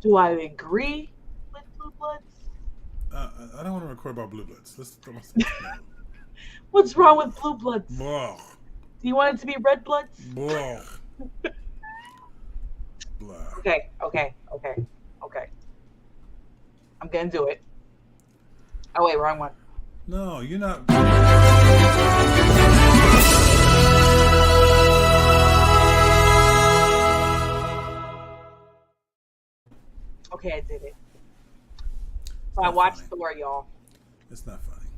Do I agree with Blue Bloods? I don't want to record about Blue Bloods. Let's no. What's wrong with Blue Bloods? Blah. Do you want it to be Red Bloods? Blah. Blah. Okay. I'm gonna do it. Oh wait, wrong one. No, you're not. Okay, I did it. It's So I not watched funny. Thor, y'all. It's not funny.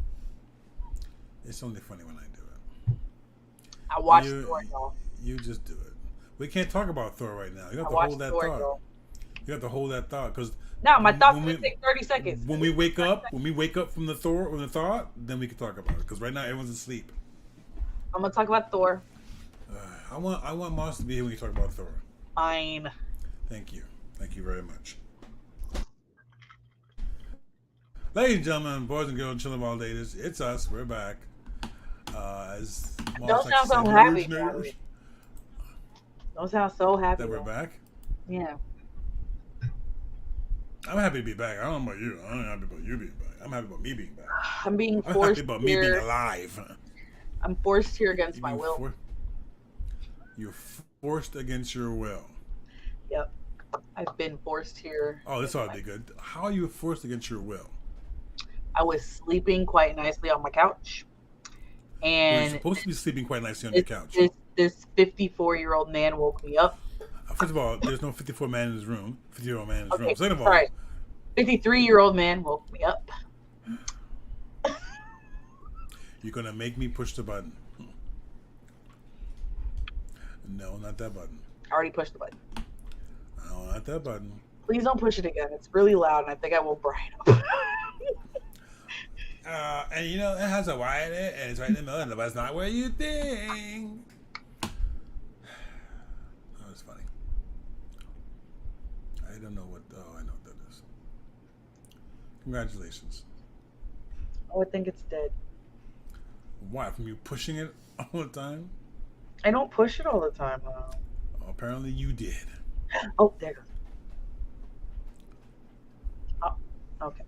It's only funny when I do it. I watched You, Thor, y'all. you just do it. We can't talk about Thor right now. You have I to watched hold that Thor, thought. y'all. You have to hold that thought because No, my thoughts when gonna we take 30 seconds. when we wake up, from the thought, then we can talk about it. Because right now everyone's asleep. I'm gonna talk about Thor. I want Moss to be here when we talk about Thor. Fine. Thank you very much. Ladies and gentlemen, boys and girls, chilling ball ladies, it's us. We're back. As Moss Don't likes sound to say, so the happy about originators, it. Don't sound so happy that we're about it. back. Yeah. I'm happy to be back. I don't know about you. I'm happy about you being back. I'm happy about me being back. I'm being I'm happy forced about me being here. alive. I'm forced here against You my being will. You're forced against your will. Yep. I've been forced here. Oh, this ought to be good. How are you forced against your will? I was sleeping quite nicely on my couch. Well, you're And supposed to be sleeping quite nicely on your couch. this 54-year-old man woke me up. First of all, there's no 54 man in his room. 50-year-old man in his Okay, room. Second of all, sorry. 53-year-old man woke me up. you're gonna make me push the button. No, not that button. I already pushed the button. No, not that button. Please don't push it again. It's really loud, and I think I will Brian up. And you know, it has a wire in it, and it's right in the middle, and that's not where you think. That was funny. I don't know what. Oh, I know what that is. Congratulations. I would think it's dead. Why? From you pushing it all the time? I don't push it all the time. Oh, apparently you did. Oh, there it goes. Oh, okay.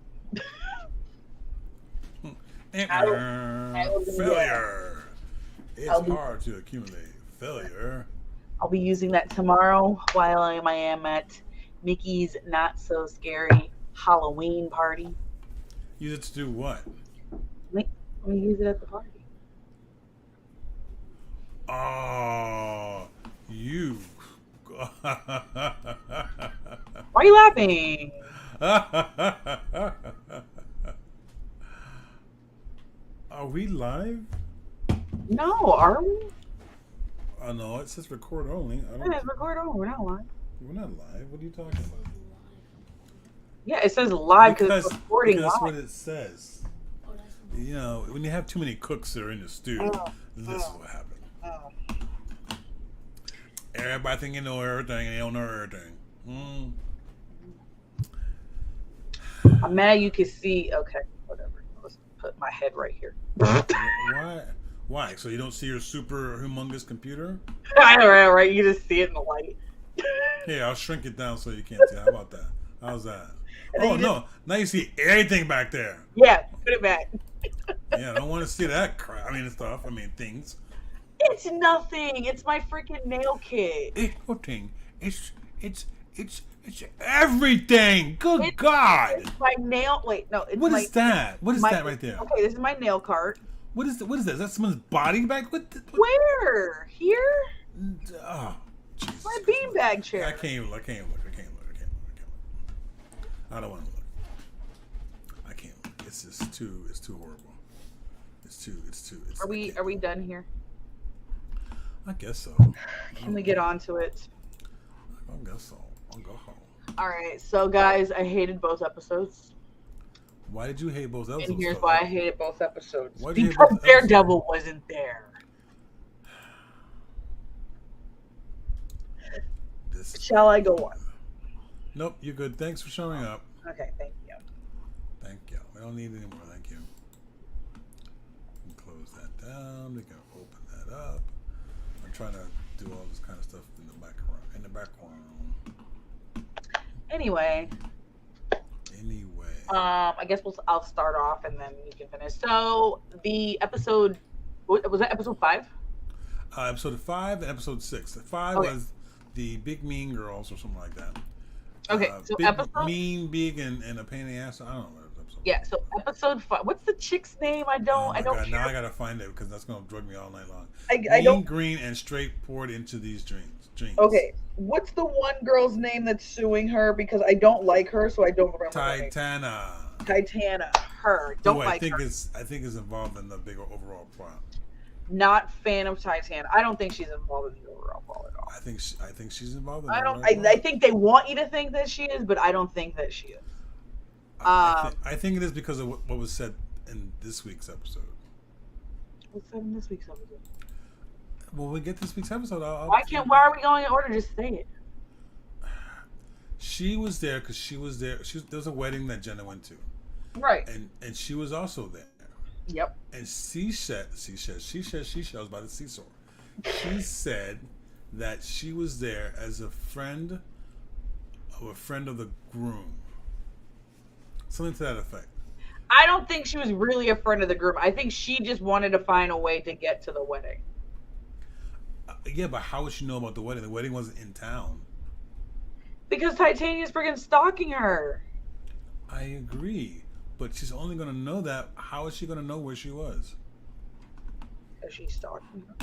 Failure. It's hard to accumulate failure. I'll be using that tomorrow while I am at Mickey's Not So Scary Halloween party. Use it to do what? Let me use it at the party. Oh, you. Why are you laughing? Are we live? No, are we? Oh no, it says record only. I It don't. is record on. We're not live. We're not live. What are you talking about? Yeah, it says live because it's recording because that's live. what it says. You know, when you have too many cooks that are in the stew, this is what happens. Everybody think they know everything and they don't know everything. I'm mad you can see. Okay, whatever. Let's put my head right here. Why? Why? So you don't see your super humongous computer? I know, right? You just see it in the light. Here, I'll shrink it down so you can't see. How about that? How's that? Oh no! Now you see everything back there. Yeah, put it back. Yeah, I don't want to see that crap. I mean, stuff. I mean, things. It's nothing. It's my freaking nail kit. It's nothing. It's everything. Good God! It's my nail. Wait, no. It's What is that? What is that right there? Okay, this is my nail cart. What is that? What is that? Is that someone's body bag? What? Where? Here? Oh, Jesus. My beanbag chair. I can't even look. I can't look. I don't want to look. I can't look. It's just too. It's too horrible. It's too. Are we done here? I guess so. Can we get on to it? I guess so. I'll go home. All right. So, guys, I hated both episodes. Why did you hate both episodes? And here's why I hated both episodes. Why did you hate Because both Daredevil wasn't there. Shall I go on? Nope, you're good. Thanks for showing up. Okay, thank you. Thank you. We don't need any more. Thank you. We can close that down. We can open that up. I'm trying to do all this kind of stuff in the background. Anyway, I guess I'll start off and then you can finish. So the episode, was that episode 5? Episode 5 and episode 6. 5 was the Big Mean Girls or something like that. Okay, so big, episode mean, big, and a pain in the ass. I don't know what episode. Yeah, so episode 5. What's the chick's name? I don't. God, now I gotta find it because that's gonna drug me all night long. I don't. Green, and straight poured into these dreams. Okay, what's the one girl's name that's suing her? Because I don't like her, so I don't remember. Titana. Her. Don't like her. I think is involved in the bigger overall plot. Not fan of Titana. I don't think she's involved in the overall plot at all. I think she's involved in I think they want you to think that she is, but I don't think that she is. I think it is because of what was said in this week's episode. What's said in this week's episode? Well, we get this week's episode. Why are we going in order? Just say it. She was there because she was there. There was a wedding that Jenna went to. Right. And she was also there. Yep. And she said I was by the seesaw. She said that she was there as a friend of the groom. Something to that effect. I don't think she was really a friend of the groom. I think she just wanted to find a way to get to the wedding. Yeah, but how would she know about the wedding? The wedding wasn't in town. Because Titania's freaking stalking her. I agree. But she's only going to know that. How is she going to know where she was? Because she's stalking her.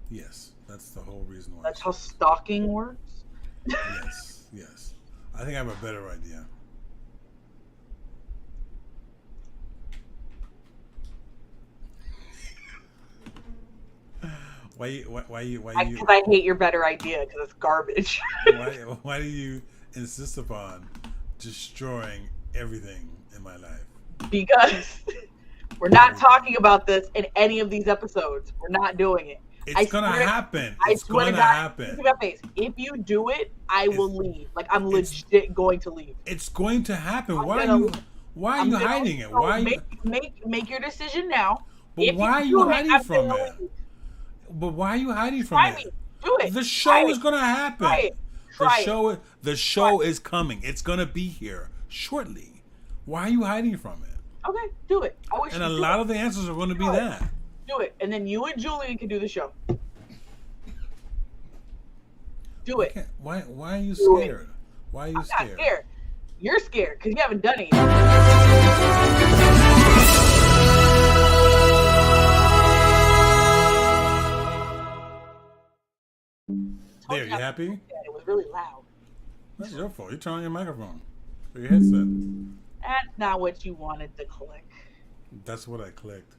Yes. That's the whole reason why. That's how stalking works? Yes. I think I have a better idea. Why you? Because I hate your better idea because it's garbage. Why do you insist upon destroying everything in my life? Because we're not talking about this in any of these episodes. We're not doing it. It's gonna happen. It's gonna happen. If you do it, I will leave. Like I'm legit going to leave. It's going to happen. Why are you hiding it? Why make your decision now? But why are you hiding from it? But why are you hiding from it? Do it. The show is gonna happen. The show is coming. It's gonna be here shortly. Why are you hiding from it? Okay, do it. And a lot of the answers are going to be that. Do it, and then you and Julian can do the show. Do it. Why are you scared? Why are you scared? I'm not scared. You're scared because you haven't done it yet. There, you happy? It was really loud. That's your fault. You turn on your microphone or your headset. That's not what you wanted to click. That's what I clicked.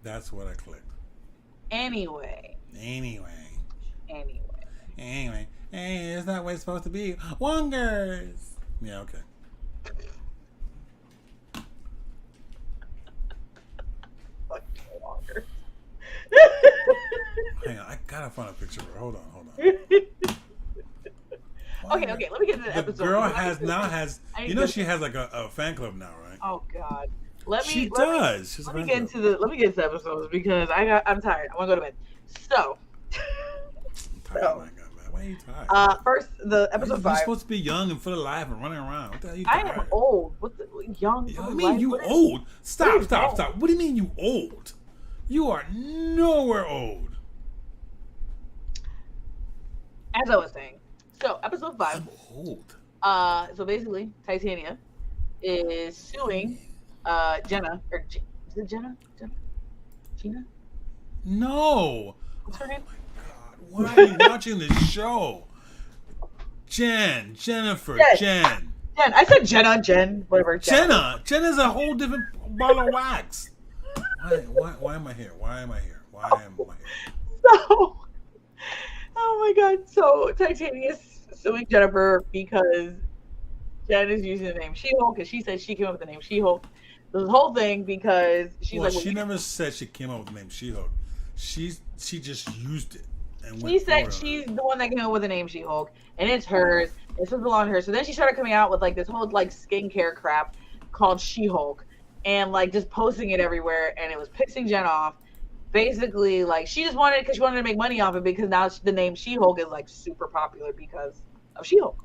That's what I clicked. Anyway. Hey, it's not where it's supposed to be. Wongers. Yeah, okay. Wongers. Hang on, I gotta find a picture of her. Hold on. Okay, let me get to the episode. The girl she has like a fan club now, right? Oh God. Let me get into the episodes because I'm tired. I want to go to bed. So. I'm tired. Oh my God, man. Why are you tired? First, the episode 5. You're supposed to be young and full of life and running around. What the hell are you tired? I am old. What the young? What do you mean you old? Stop. What do you mean you old? You are nowhere old. As I was saying, so episode 5. I'm old. So basically, Titania is suing Jenna, or is it Jenna? Gina? No. What's her name? Oh my God! Why are you watching this show? Jennifer. I said Jen, whatever. Jenna's a whole different bottle of wax. Why am I here? So, oh my God! So Titania's suing Jennifer because Jen is using the name She-Hulk because she said she came up with the name She-Hulk. This whole thing because she never said she came up with the name She-Hulk. She just used it. She said she's the one that came up with the name She-Hulk, and it's hers. It doesn't belong to her. So then she started coming out with like this whole like skincare crap called She-Hulk, and like just posting it everywhere, and it was pissing Jen off. basically, like, she just wanted, because she wanted to make money off it, because now the name She-Hulk is like super popular because of She-Hulk.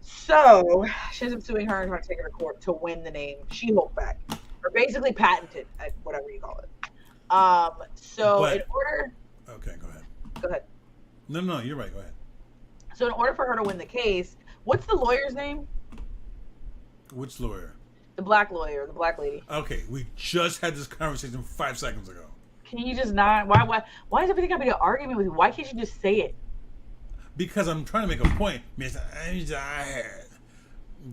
So she ends up suing her and trying to take her to court to win the name She-Hulk back, or basically patent it, whatever you call it. So in But order, okay, go ahead. go ahead. No, you're right. Go ahead. So in order for her to win the case, what's the lawyer's name? Which lawyer? The black lawyer, the black lady. Okay, we just had this conversation 5 seconds ago. Can you just not? Why does everything gotta be an argument with you? Why can't you just say it? Because I'm trying to make a point, Miss.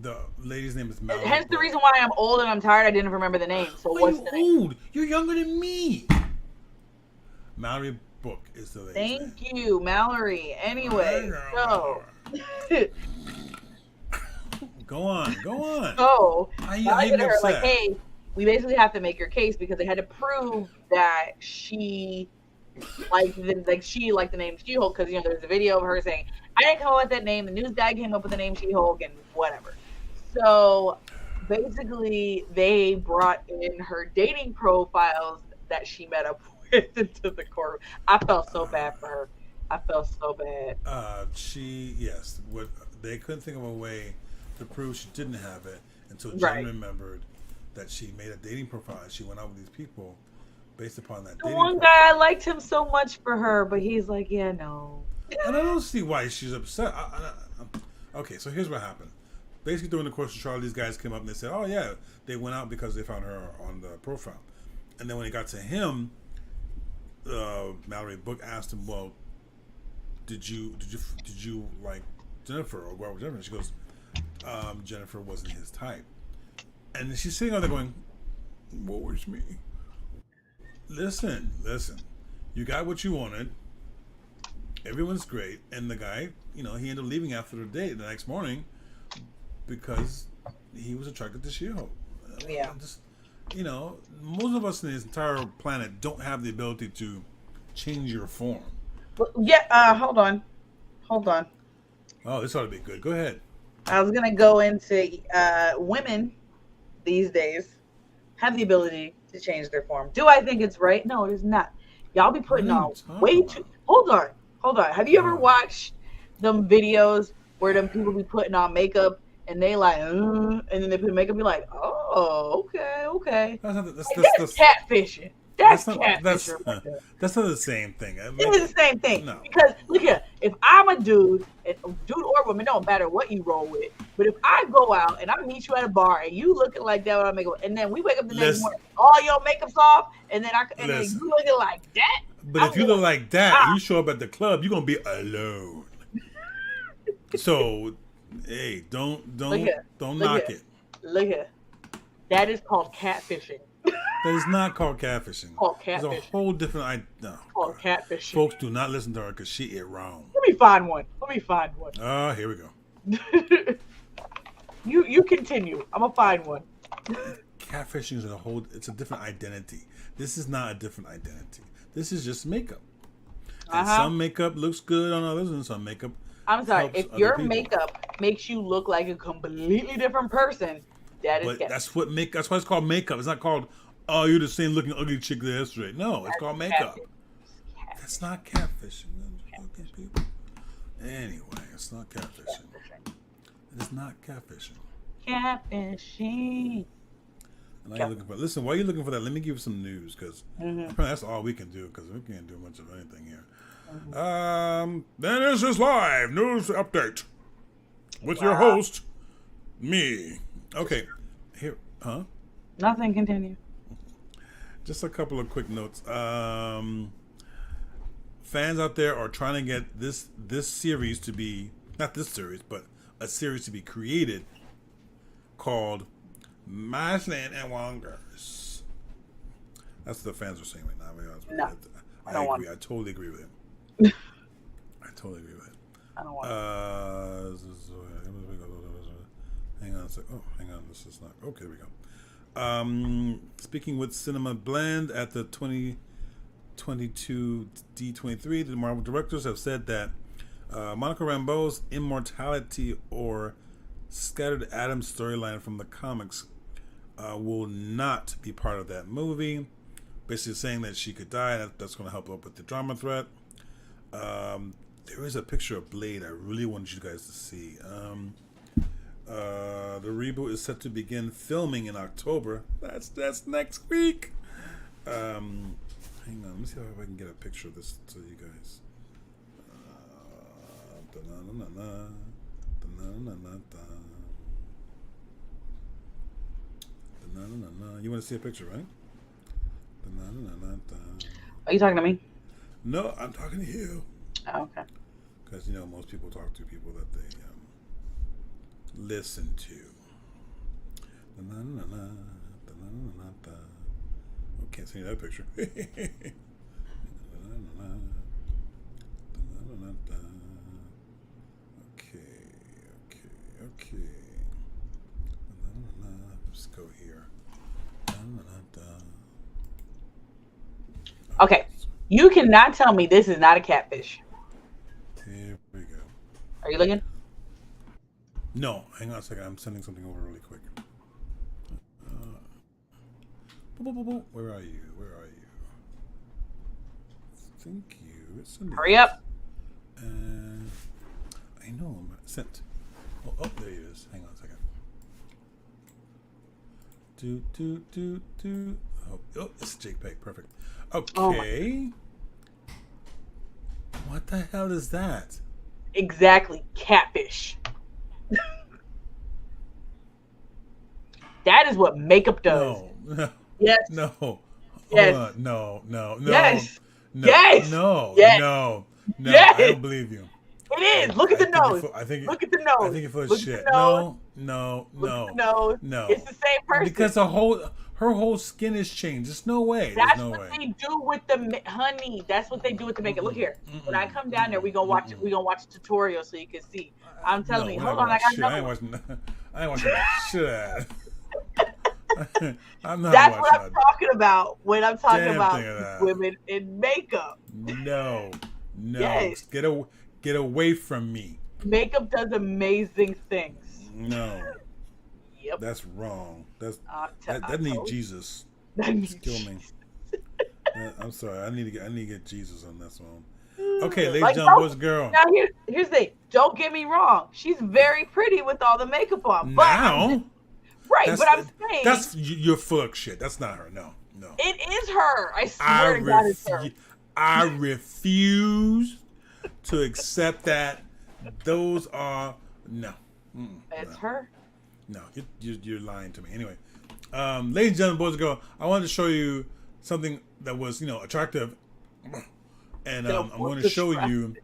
The lady's name is Mallory. Hence the Brooke. reason why I'm old and I'm tired. I didn't remember the name. So Why what's are the you name? old? You're younger than me. Mallory Book is the lady's name. Thank you, Mallory. Anyway, so Go on. so I I said to her upset. like, hey, we basically have to make your case because they had to prove that she she liked the name She-Hulk, because there's a video of her saying, I didn't come up with that name, the news guy came up with the name She-Hulk and whatever. So basically they brought in her dating profiles that she met up with into the court. I felt so bad for her. I felt so bad. What they couldn't think of a way to prove she didn't have it until Jen Right. remembered that she made a dating profile. She went out with these people based upon that The dating one profile. guy, I liked him so much for her, but he's like, yeah, no. And I don't see why she's upset. Okay, so here's what happened. Basically, during the course of trial, these guys came up and they said, "Oh yeah, they went out because they found her on the profile." And then when it got to him, Mallory Book asked him, "Well, did you like Jennifer or go out with Jennifer?" She goes, "Jennifer wasn't his type." And she's sitting on there going, "What was me?" Listen. You got what you wanted. Everyone's great, and the guy, he ended up leaving after the date the next morning because he was attracted to She-Hulk. Yeah. Most of us in this entire planet don't have the ability to change your form. Yeah, hold on. Oh, this ought to be good. Go ahead. I was going to go into women these days have the ability to change their form. Do I think it's right? No, it is not. Y'all be putting on way too... Hold on. Have you ever watched them videos where them people be putting on makeup and they like, and then they put makeup and be like, oh, okay. That's catfishing. That's catfishing. That's not the same thing. It is the same thing. No. Because look here, if I'm a dude or woman, don't matter what you roll with. But if I go out and I meet you at a bar and you looking like that without makeup, and then we wake up the next morning, all your makeup's off, and then then you looking like that. But if you look like that, and you show up at the club, you're gonna be alone. So, hey, don't knock it. Look here. That is called catfishing. That is not called catfishing. Called catfishing. It's a whole different. Called catfishing. Folks, do not listen to her because she is wrong. Let me find one. Oh, here we go. You continue. I'm gonna find one. Catfishing is it's a different identity. This is not a different identity. This is just makeup. And some makeup looks good on others, and some makeup. I'm sorry. If your makeup makes you look like a completely different person, that is. But that's why it's called makeup. It's not called, oh, you're the same looking ugly chick yesterday. No, it's called makeup. That's not catfishing. People. Anyway, it's not catfishing. It's not catfishing. Catfishing. Listen, while you're looking for that, let me give you some news, because that's all we can do, because we can't do much of anything here. Then this is live news update with your host, me. Okay, here, Nothing. Continue. Just a couple of quick notes. Fans out there are trying to get this series to be, not this series, but a series to be created called Masland and Wongers. That's what the fans are saying right now. I agree. I totally agree with him. I don't want hang on a sec. Oh, hang on. This is not... Okay, there we go. Speaking with Cinema Blend at the 2022 D23, the Marvel directors have said that Monica Rambeau's Immortality or Scattered Atoms storyline from the comics will not be part of that movie. basically saying that she could die. That's going to help up with the drama threat. There is a picture of Blade I really wanted you guys to see. The reboot is set to begin filming in October. That's next week. Hang on, let me see if I can get a picture of this to you guys. You want to see a picture, right? Are you talking to me? No, I'm talking to you. Oh, okay. Because, most people talk to people that they listen to. Oh, can't see that picture. Okay. Let's go here. Okay. You cannot tell me this is not a catfish. Here we go. Are you looking? No, hang on a second. I'm sending something over really quick. Where are you? Thank you. Hurry up. I know. I'm sent. Oh, there he is. Hang on a second. Oh, it's JPEG. Perfect. Okay. What the hell is that? Exactly. Catfish. That is what makeup does. No. Yes. No. Yes. Hold on. No. Yes. No. Yes. No. Yes. No. Yes. I don't believe you. It is. Look at the nose. Look at the nose. I think you're full of shit. No. Look at the nose. No. It's the same person. Because her whole skin is changed. There's no way. That's what they do with the honey. That's what they do with the makeup. Look here. When I come down there, we gonna watch a tutorial so you can see. I'm telling you. Hold on, I got another. I ain't watching that shit. I'm not. That's what I'm talking about when I'm talking about women in makeup. No. Yes. Get away from me. Makeup does amazing things. No. Yep. That's wrong. That needs Jesus. That needs kill me. I'm sorry. I need to get Jesus on this one. Okay, ladies and gentlemen, boys and girls. Now here's the thing. Don't get me wrong. She's very pretty with all the makeup on. But but I'm saying you're full of shit. That's not her. No. It is her. I swear to God, it's her. I refuse to accept that. Those are no. It's her. No, you're lying to me. Anyway, ladies and gentlemen, boys and girls, I wanted to show you something that was attractive, and I'm going to show you.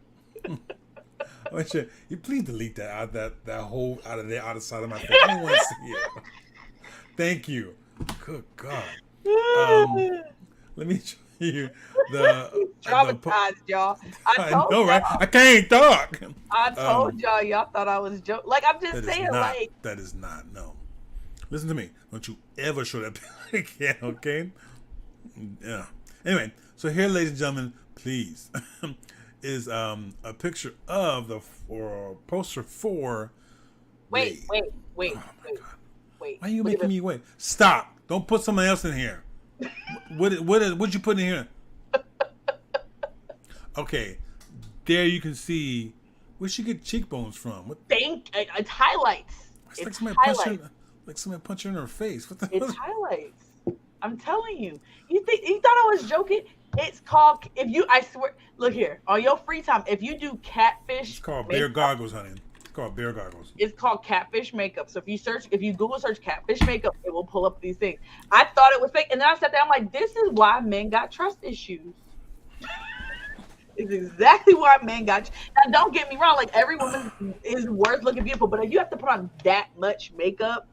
I want you please delete that whole out of the side of my face. I don't want to see it. Thank you. Good God. Let me show you the traumatized, y'all. I know, right? I can't talk. I told y'all thought I was joking. Like, I'm just saying, that is not. No. Listen to me. Don't you ever show that again, okay? Yeah. Anyway, so here, ladies and gentlemen, please, is a picture of the poster for. Wait. Oh my God. Why are you making me wait? Stop! Don't put somebody else in here. What'd you put in here? Okay, there you can see where she get cheekbones from. It's highlights. It's like somebody punch her in her face. What the hell? It's highlights. I'm telling you. You thought I was joking? It's called I swear. Look here, on your free time, if you do catfish, it's called bear goggles, honey. It's called bear goggles. It's called catfish makeup. So if you Google search catfish makeup, it will pull up these things. I thought it was fake, and then I sat there. I'm like, this is why men got trust issues. It's exactly why men got. Now, don't get me wrong. Like, every woman is worth looking beautiful, but if you have to put on that much makeup,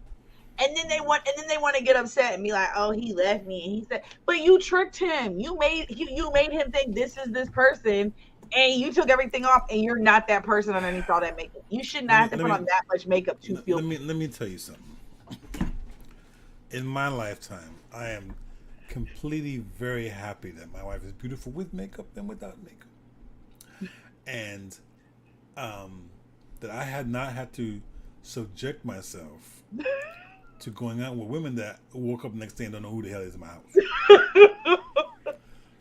and then they want to get upset and be like, "Oh, he left me," and he said, "But you tricked him. You made him think this is this person." And you took everything off, and you're not that person underneath all that makeup. You should not have to put on that much makeup to feel. Let me tell you something. In my lifetime, I am completely very happy that my wife is beautiful with makeup and without makeup, and that I had not had to subject myself to going out with women that woke up the next day and don't know who the hell is in my house.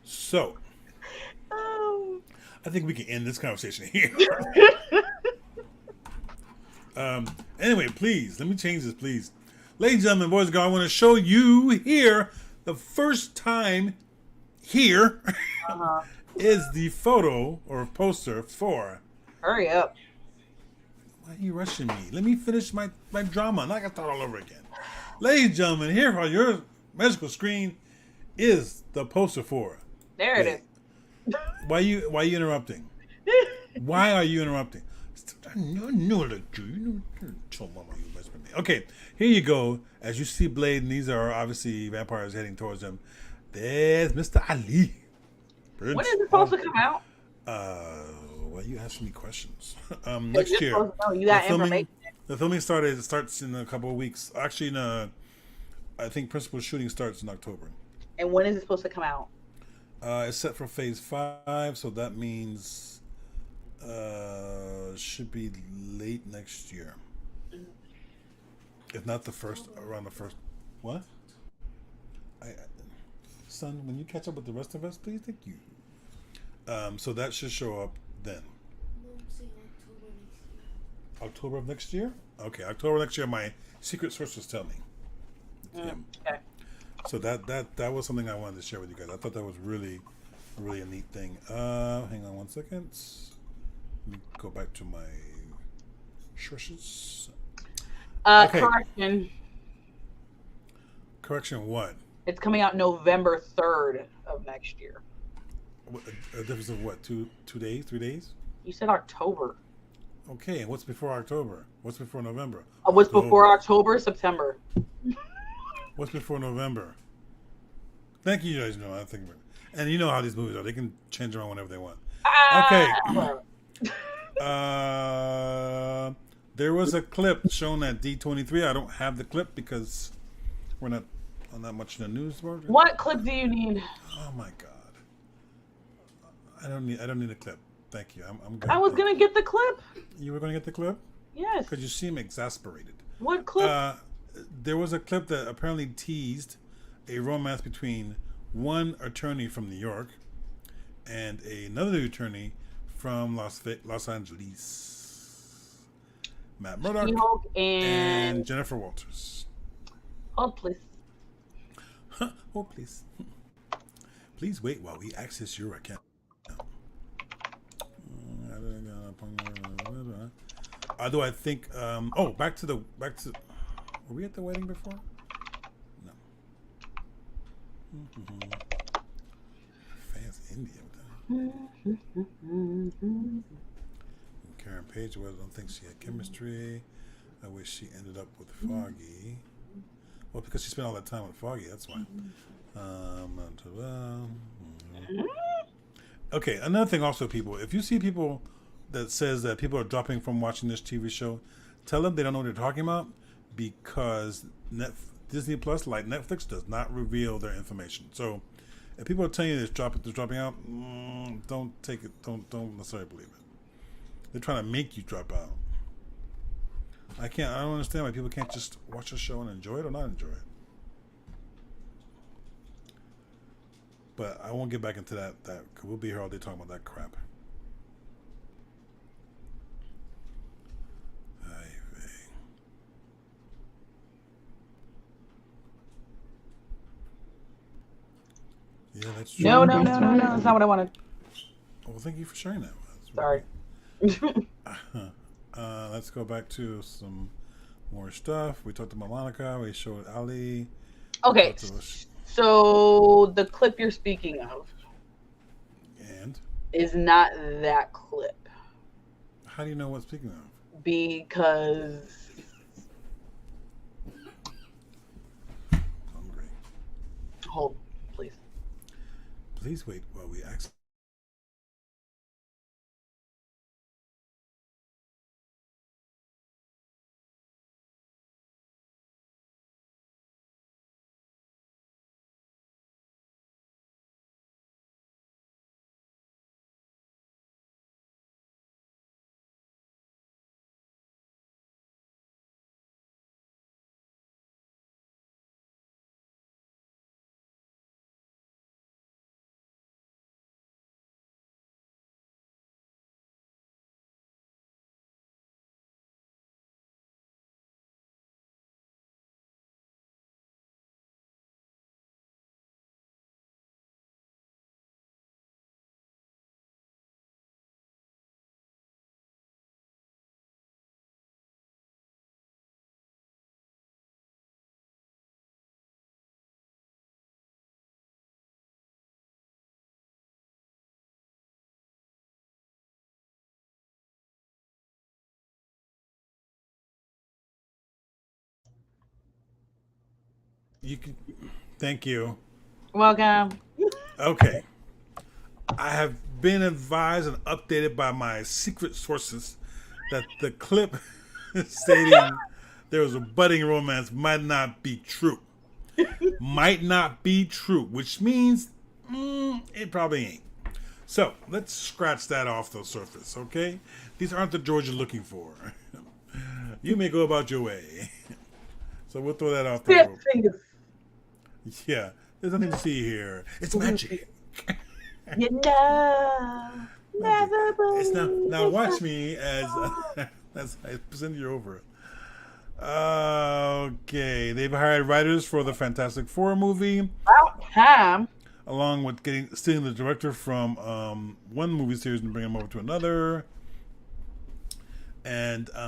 So Oh. I think we can end this conversation here. Anyway, please let me change this, please, ladies and gentlemen, boys and girls. I want to show you here the first time here Uh-huh. is the photo or poster for. Hurry up. Why are you rushing me? Let me finish my drama. Now I got to start all over again. Ladies and gentlemen, here on your magical screen is the poster for. There it is. Wait, why are you interrupting? Why are you interrupting? Okay, here you go. As you see Blade, and these are obviously vampires heading towards them. There's Mr. Ali. When is it supposed to come out? Well, you asking me questions. You're Next year. supposed to know. You got information. The filming starts in a couple of weeks. Actually, I think principal shooting starts in October. And when is it supposed to come out? It's set for phase 5, so that means should be late next year. If not around the first. What? Son, when you catch up with the rest of us, please, thank you. So that should show up then. October of next year? Okay, October next year. My secret sources tell me. Okay. So that was something I wanted to share with you guys. I thought that was really a neat thing. Hang on one second. Let me go back to my sources. Okay. Correction. Correction what? It's coming out November 3rd of next year. A difference of what? 2 days? 3 days? You said October. Okay, and what's before October? What's before November? What's before October? September. What's before November? Thank you, guys. Know I think about it. And you know how these movies are. They can change around whenever they want. Okay. There was a clip shown at D23. I don't have the clip because we're not on that much in the news. What clip do you need? Oh my god. I don't need a clip. Thank you. I'm good. I was gonna get the clip. You were gonna get the clip? Yes. Because you seem exasperated. What clip? There was a clip that apparently teased a romance between one attorney from New York and another attorney from Los Angeles. Matt Murdock and Jennifer Walters. Hold, please. Hold, please. Please wait while we access your account. Although I think, back to. Were we at the wedding before? No. Fans India. Karen Page, I don't think she had chemistry. I wish she ended up with Foggy. Well, because she spent all that time with Foggy, that's why. Okay, another thing also, people, if you see people that says that people are dropping from watching this TV show, tell them they don't know what they're talking about, because Disney Plus, like Netflix, does not reveal their information. So if people are telling you they're dropping out, don't take it. Don't necessarily believe it. They're trying to make you drop out. I don't understand why people can't just watch a show and enjoy it or not enjoy it. But I won't get back into that. Cause we'll be here all day talking about that crap. Yeah, that's true. No. That's not what I wanted. Well, thank you for sharing that. Sorry. Let's go back to some more stuff. We talked about Monica. We showed Ali. Okay. So the clip you're speaking of is not that clip. How do you know what speaking of? Because hungry. Hold, please. Please wait while we access You can. Thank you. Welcome. Okay. I have been advised and updated by my secret sources that the clip stating there was a budding romance might not be true. Might not be true, which means it probably ain't. So let's scratch that off the surface, okay? These aren't the George you're looking for. You may go about your way. So we'll throw that off the rope. Fingers. Yeah, there's nothing to see here. It's magic. You know, never It's believe now it's watch a me as song. as I present you over it. Okay, they've hired writers for the Fantastic Four movie, About time. along with stealing the director from one movie series and bringing him over to another. And no.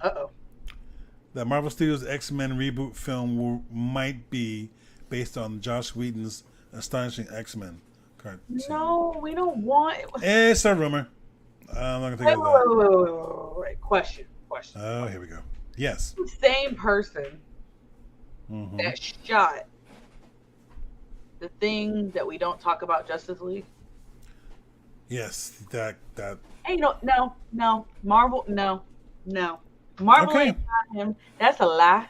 Uh-oh. The Marvel Studios X-Men reboot film might be based on Joss Whedon's astonishing X-Men cartoon. No, we don't want it. It's a rumor. I'm not gonna take Wait, it wait, that. wait, wait, wait, wait. Question. Oh, here we go. Yes. The same person that shot the thing that we don't talk about, Justice League. Yes, that. Hey, no, Marvel, no. Marvel Okay. ain't got him. That's a lie.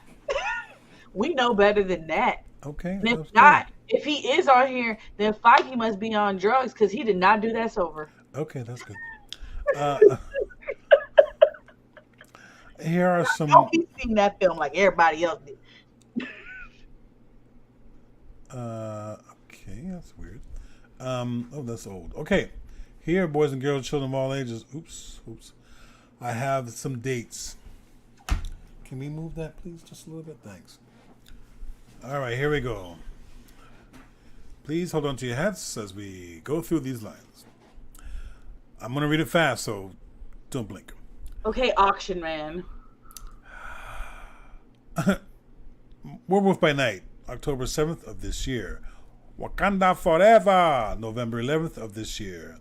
We know better than that. Okay. And if not, if he is on here, then Feige must be on drugs because he did not do that sober. Okay, that's good. Here are some. Oh, he's seen that film like everybody else did. Okay, that's weird. Oh, that's old. Okay, here, boys and girls, children of all ages. Oops. I have some dates. Can we move that, please, just a little bit? Thanks. All right, here we go. Please hold on to your hats as we go through these lines. I'm going to read it fast, so don't blink. Okay, Auction Man. Werewolf by Night, October 7th of this year. Wakanda Forever, November 11th of this year.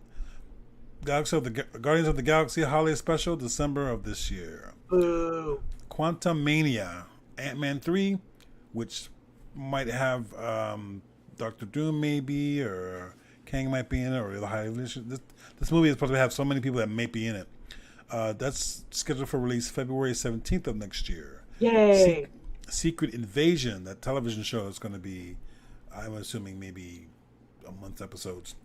Guardians of the Galaxy Holiday Special, December of this year. Boo. Quantum Mania, Ant-Man 3, which might have Doctor Doom maybe, or Kang might be in it, or the High Evolution. This movie is supposed to have so many people that may be in it. That's scheduled for release February 17th of next year. Yay. Secret Invasion, that television show, is going to be, I'm assuming, maybe a month's episodes.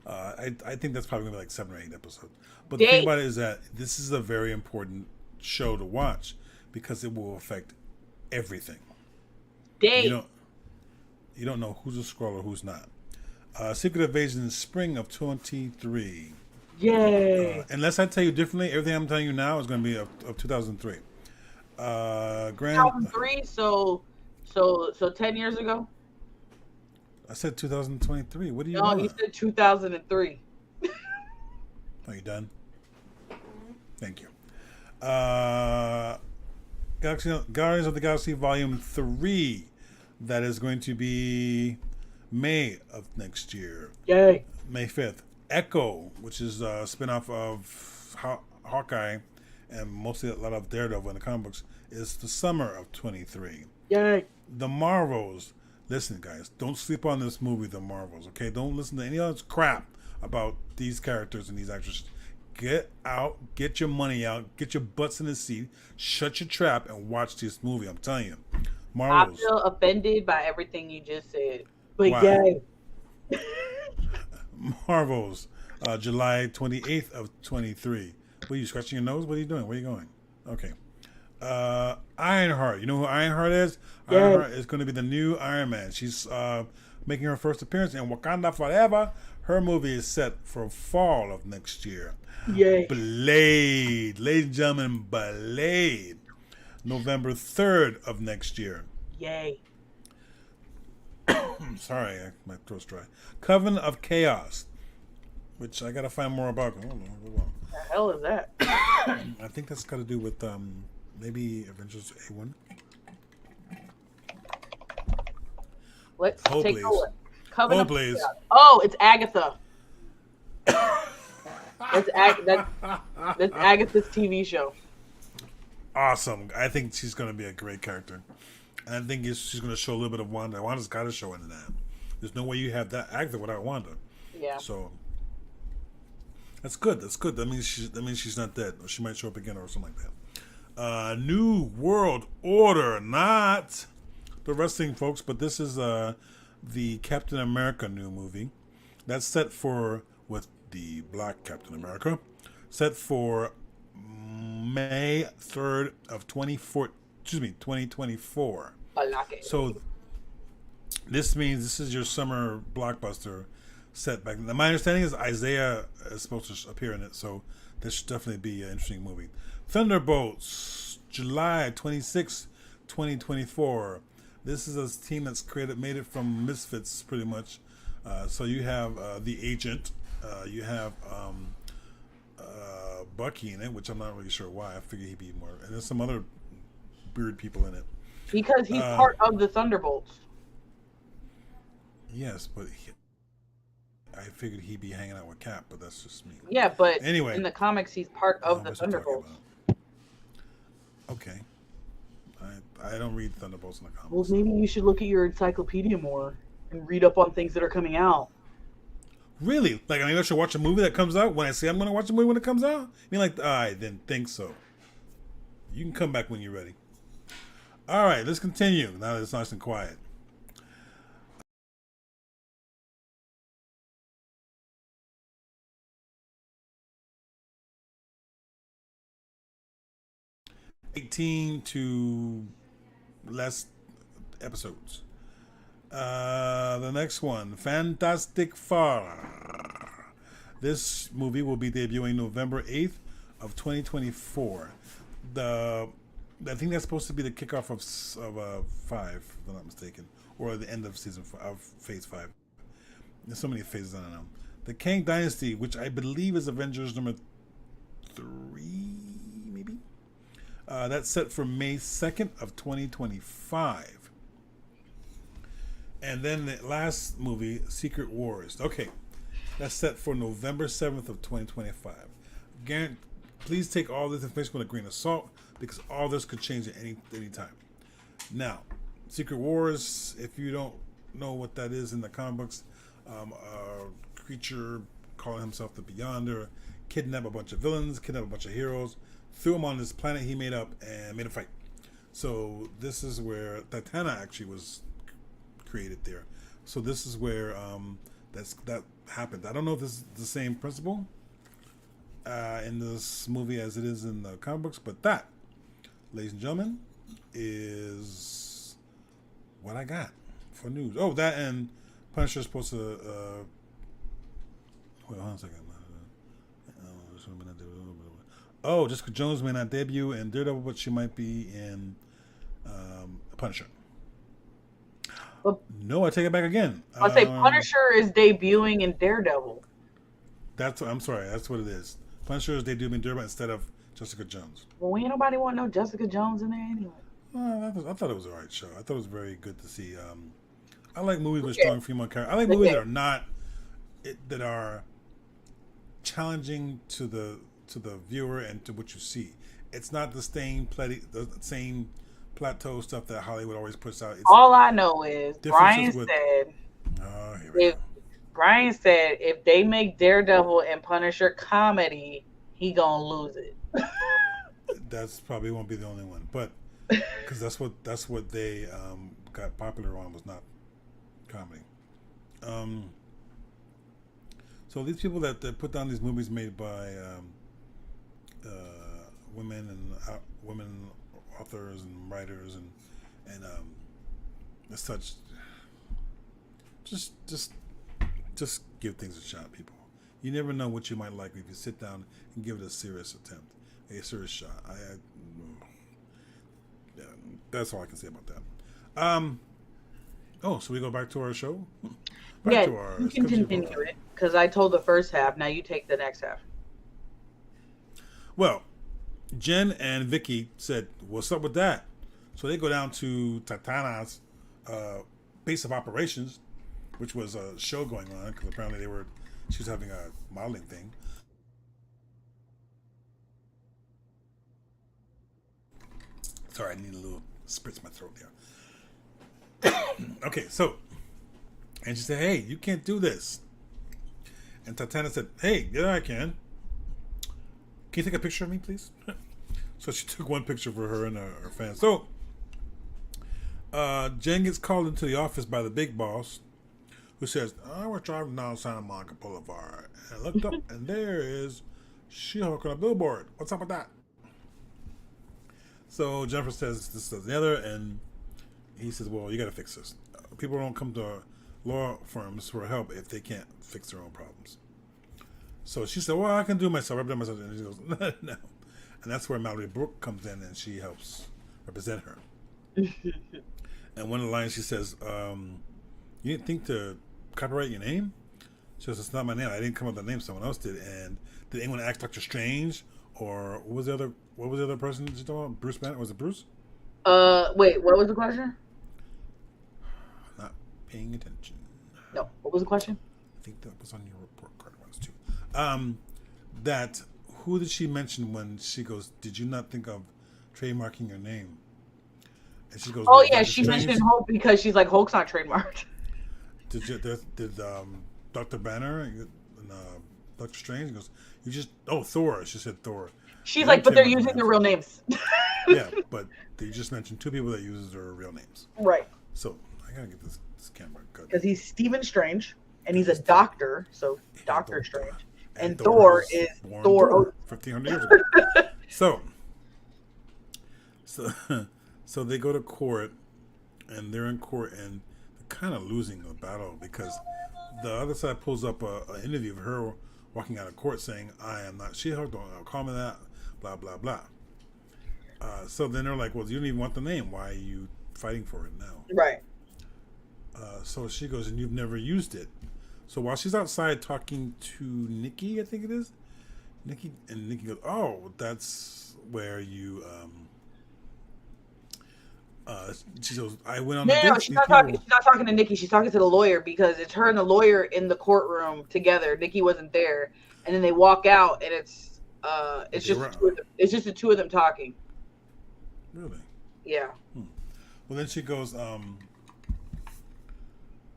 I think that's probably going to be like 7 or 8 episodes. But the thing about it is that this is a very important show to watch because it will affect everything. You don't know who's a Skrull or who's not. Secret Invasion in spring of 23. Yay. Unless I tell you differently, everything I'm telling you now is going to be of 2003. 2003, so 10 years ago? I said 2023. What do you No, want? you said 2003. Are you done? Thank you. Guardians of the Galaxy Volume 3. That is going to be May of next year. Yay. May 5th. Echo, which is a spinoff of Hawkeye and mostly a lot of Daredevil in the comic books, is the summer of 23. Yay. The Marvels. Listen, guys, don't sleep on this movie, The Marvels, okay? Don't listen to any other crap about these characters and these actors. Get out, get your money out, get your butts in the seat, shut your trap, and watch this movie. I'm telling you. Marvels. I feel offended by everything you just said. But Wow. yay. Marvels, July 28th of 23. What are you, scratching your nose? What are you doing? Where are you going? Okay. Ironheart. You know who Ironheart is? Yes. Ironheart is going to be the new Iron Man. She's making her first appearance in Wakanda Forever. Her movie is set for fall of next year. Yay. Blade. Ladies and gentlemen, Blade. November 3rd of next year. Yay. Sorry, my throat's dry. Coven of Chaos, which I got to find more about. Hold on. What the hell is that? I think that's got to do with maybe Avengers A1. Let's take please. a look. Coven Oh, of please. Chaos. Oh, it's Agatha. That's that's Agatha's TV show. Awesome. I think she's going to be a great character. And I think she's going to show a little bit of Wanda. Wanda's got to show into that. There's no way you have that actor without Wanda. Yeah. So that's good. That's good. That means she's not dead. Or she might show up again or something like that. New World Order, not the wrestling folks, but this is the Captain America new movie. That's set for with the Black Captain America, set for May 3rd of 2024. So this means this is your summer blockbuster set back. Now, my understanding is Isaiah is supposed to appear in it, so this should definitely be an interesting movie. Thunderbolts, July 26th, 2024. This is a team that's made it from misfits, pretty much. So you have the Agent, you have Bucky in it, which I'm not really sure why. I figured he'd be more, and there's some other weird people in it. Because he's part of the Thunderbolts. Yes, but I figured he'd be hanging out with Cap, but that's just me. Yeah, but anyway, in the comics, he's part of the Thunderbolts. Okay. I don't read Thunderbolts in the comics. Well, maybe you should look at your encyclopedia more and read up on things that are coming out. Really? Like, I should watch a movie that comes out when I say I'm going to watch a movie when it comes out? I mean, like, I didn't think so. You can come back when you're ready. All right, let's continue. Now that it's nice and quiet. $18 to less episodes. The next one, Fantastic Four. This movie will be debuting November 8th of 2024. I think that's supposed to be the kickoff of 5, if I'm not mistaken, or the end of Phase 5. There's so many phases, I don't know. The Kang Dynasty, which I believe is Avengers number 3, maybe. That's set for May 2nd of 2025. And then the last movie, Secret Wars. Okay, that's set for November 7th of 2025. Again, please take all this information with a grain of salt because all this could change at any time. Now, Secret Wars, if you don't know what that is in the comic books, a creature calling himself the Beyonder, kidnap a bunch of villains, kidnap a bunch of heroes, threw them on this planet he made up, and made a fight. So this is where Titana actually was created there. So this is where that happened. I don't know if this is the same principle in this movie as it is in the comic books, but that, ladies and gentlemen, is what I got for news. Oh, that and Punisher's supposed to wait, hold on a second. Oh, Jessica Jones may not debut in Daredevil, but she might be in Punisher. Well, no, I take it back again. I'll say Punisher is debuting in Daredevil. I'm sorry, that's what it is. Punisher is debuting in Daredevil instead of Jessica Jones. Well, ain't nobody want no Jessica Jones in there anyway. I thought it was a right show. I thought it was very good to see. I like movies with strong female characters. I like movies that are challenging to the viewer and to what you see. It's not the same plateau stuff that Hollywood always puts out. All I know is Brian said if they make Daredevil and Punisher comedy, he gonna lose it. That's probably won't be the only one, but because that's what they got popular on, was not comedy. So these people that put down these movies made by women authors and writers and such, just give things a shot, people. You never know what you might like if you sit down and give it a serious attempt, a serious shot. That's all I can say about that. So we go back to our show. You can continue it because I told the first half. Now you take the next half. Well, Jen and Vicky said, "What's up with that?" So they go down to Titana's base of operations, which was a show going on because apparently she was having a modeling thing. Sorry, I need a little spritz in my throat there. Okay, so, and she said, hey, you can't do this. And Tatiana said, hey, yeah, I can. Can you take a picture of me, please? So she took one picture for her and her fans. So, Jen gets called into the office by the big boss, who says, I was driving down Santa Monica Boulevard, and I looked up, and there is She-Hulk on a billboard. What's up with that? So Jennifer says this, the other, and he says, well, you got to fix this. People don't come to law firms for help if they can't fix their own problems. So she said, well, I can do it myself. I've done myself. And she goes, no. And that's where Mallory Brooke comes in, and she helps represent her. And one of the lines she says, you didn't think to copyright your name? She goes, it's not my name. I didn't come up with the name. Someone else did. And did anyone ask Doctor Strange? Or what was the other person you talking about? Bruce Banner? Was it Bruce? Wait, what was the question? Not paying attention. No, what was the question? I think that was on your report card once too. That who did she mention when she goes, did you not think of trademarking your name? And she goes, oh yeah, she mentioned Hulk because she's like, Hulk's not trademarked. Did Dr. Banner and Doctor Strange goes, you just Thor. She said Thor. She's like, but they're using their real names. Yeah, but they just mentioned two people that uses their real names. Right. So I gotta get this camera good. Because he's Stephen Strange and he's a doctor, so Doctor Strange. And Thor is Thor 1,500 years ago. So they go to court, and they're in court, and they're kind of losing the battle because the other side pulls up an interview of her walking out of court saying, I am not She-Hulk, don't call me that, blah, blah, blah. So then they're like, well, you don't even want the name. Why are you fighting for it now? Right. So she goes, and you've never used it. So while she's outside talking to Nikki, I think it is, Nikki goes, oh, that's where you, she goes, I went on a date. No, she's not talking to Nikki. She's talking to the lawyer because it's her and the lawyer in the courtroom together. Nikki wasn't there. And then they walk out, and it's just the two of them talking. Really? Yeah. Well, then she goes,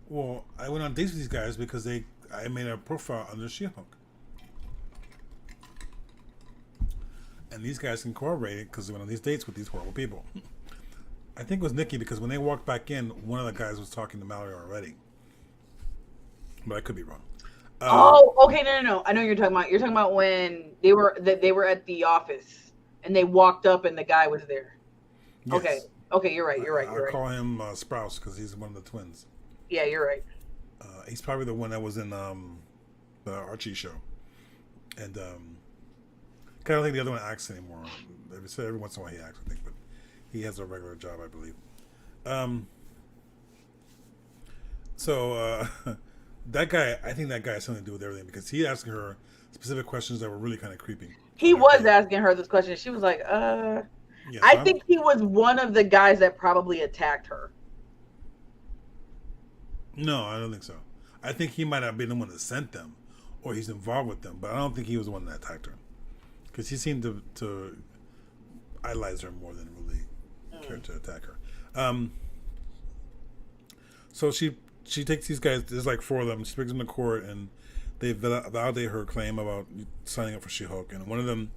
well, I went on dates with these guys because I made a profile under She-Hulk. And these guys can corroborate it because they went on these dates with these horrible people. I think it was Nikki because when they walked back in, one of the guys was talking to Mallory already. But I could be wrong. Okay, no. I know what you're talking about. You're talking about when they were at the office and they walked up and the guy was there. Yes. Okay, you're right. I call him Sprouse because he's one of the twins. Yeah, you're right. He's probably the one that was in the Archie show. And I don't think the other one acts anymore. Every once in a while he acts, I think, but he has a regular job, I believe. So that guy, I think that guy has something to do with everything because he asked her specific questions that were really kind of creepy. He was asking her this question. She was like, Yeah, I think he was one of the guys that probably attacked her. No, I don't think so. I think he might have been the one that sent them, or he's involved with them, but I don't think he was the one that attacked her. Because he seemed to idolize her more than really care to attack her. So she takes these guys, there's like four of them, she brings them to court, and they validate her claim about signing up for She-Hulk. And one of them,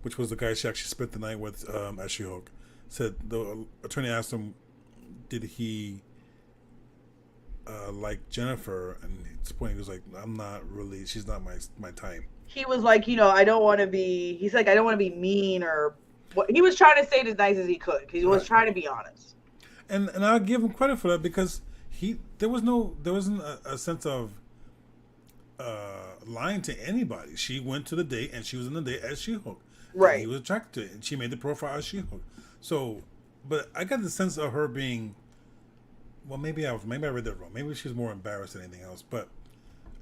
which was the guy she actually spent the night with as She-Hulk, said the attorney asked him, did he like Jennifer? And at this point he was like, I'm not really, she's not my type. He was like, I don't want to be, he's like, I don't want to be mean or what. He was trying to say it as nice as he could because he was trying to be honest. And I'll give him credit for that because there wasn't a sense of lying to anybody. She went to the date and she was in the date as She-Hulk. Right. And he was attracted to it and she made the profile as She-Hulk. So, but I got the sense of her being, well, maybe I read that wrong. Maybe she was more embarrassed than anything else. But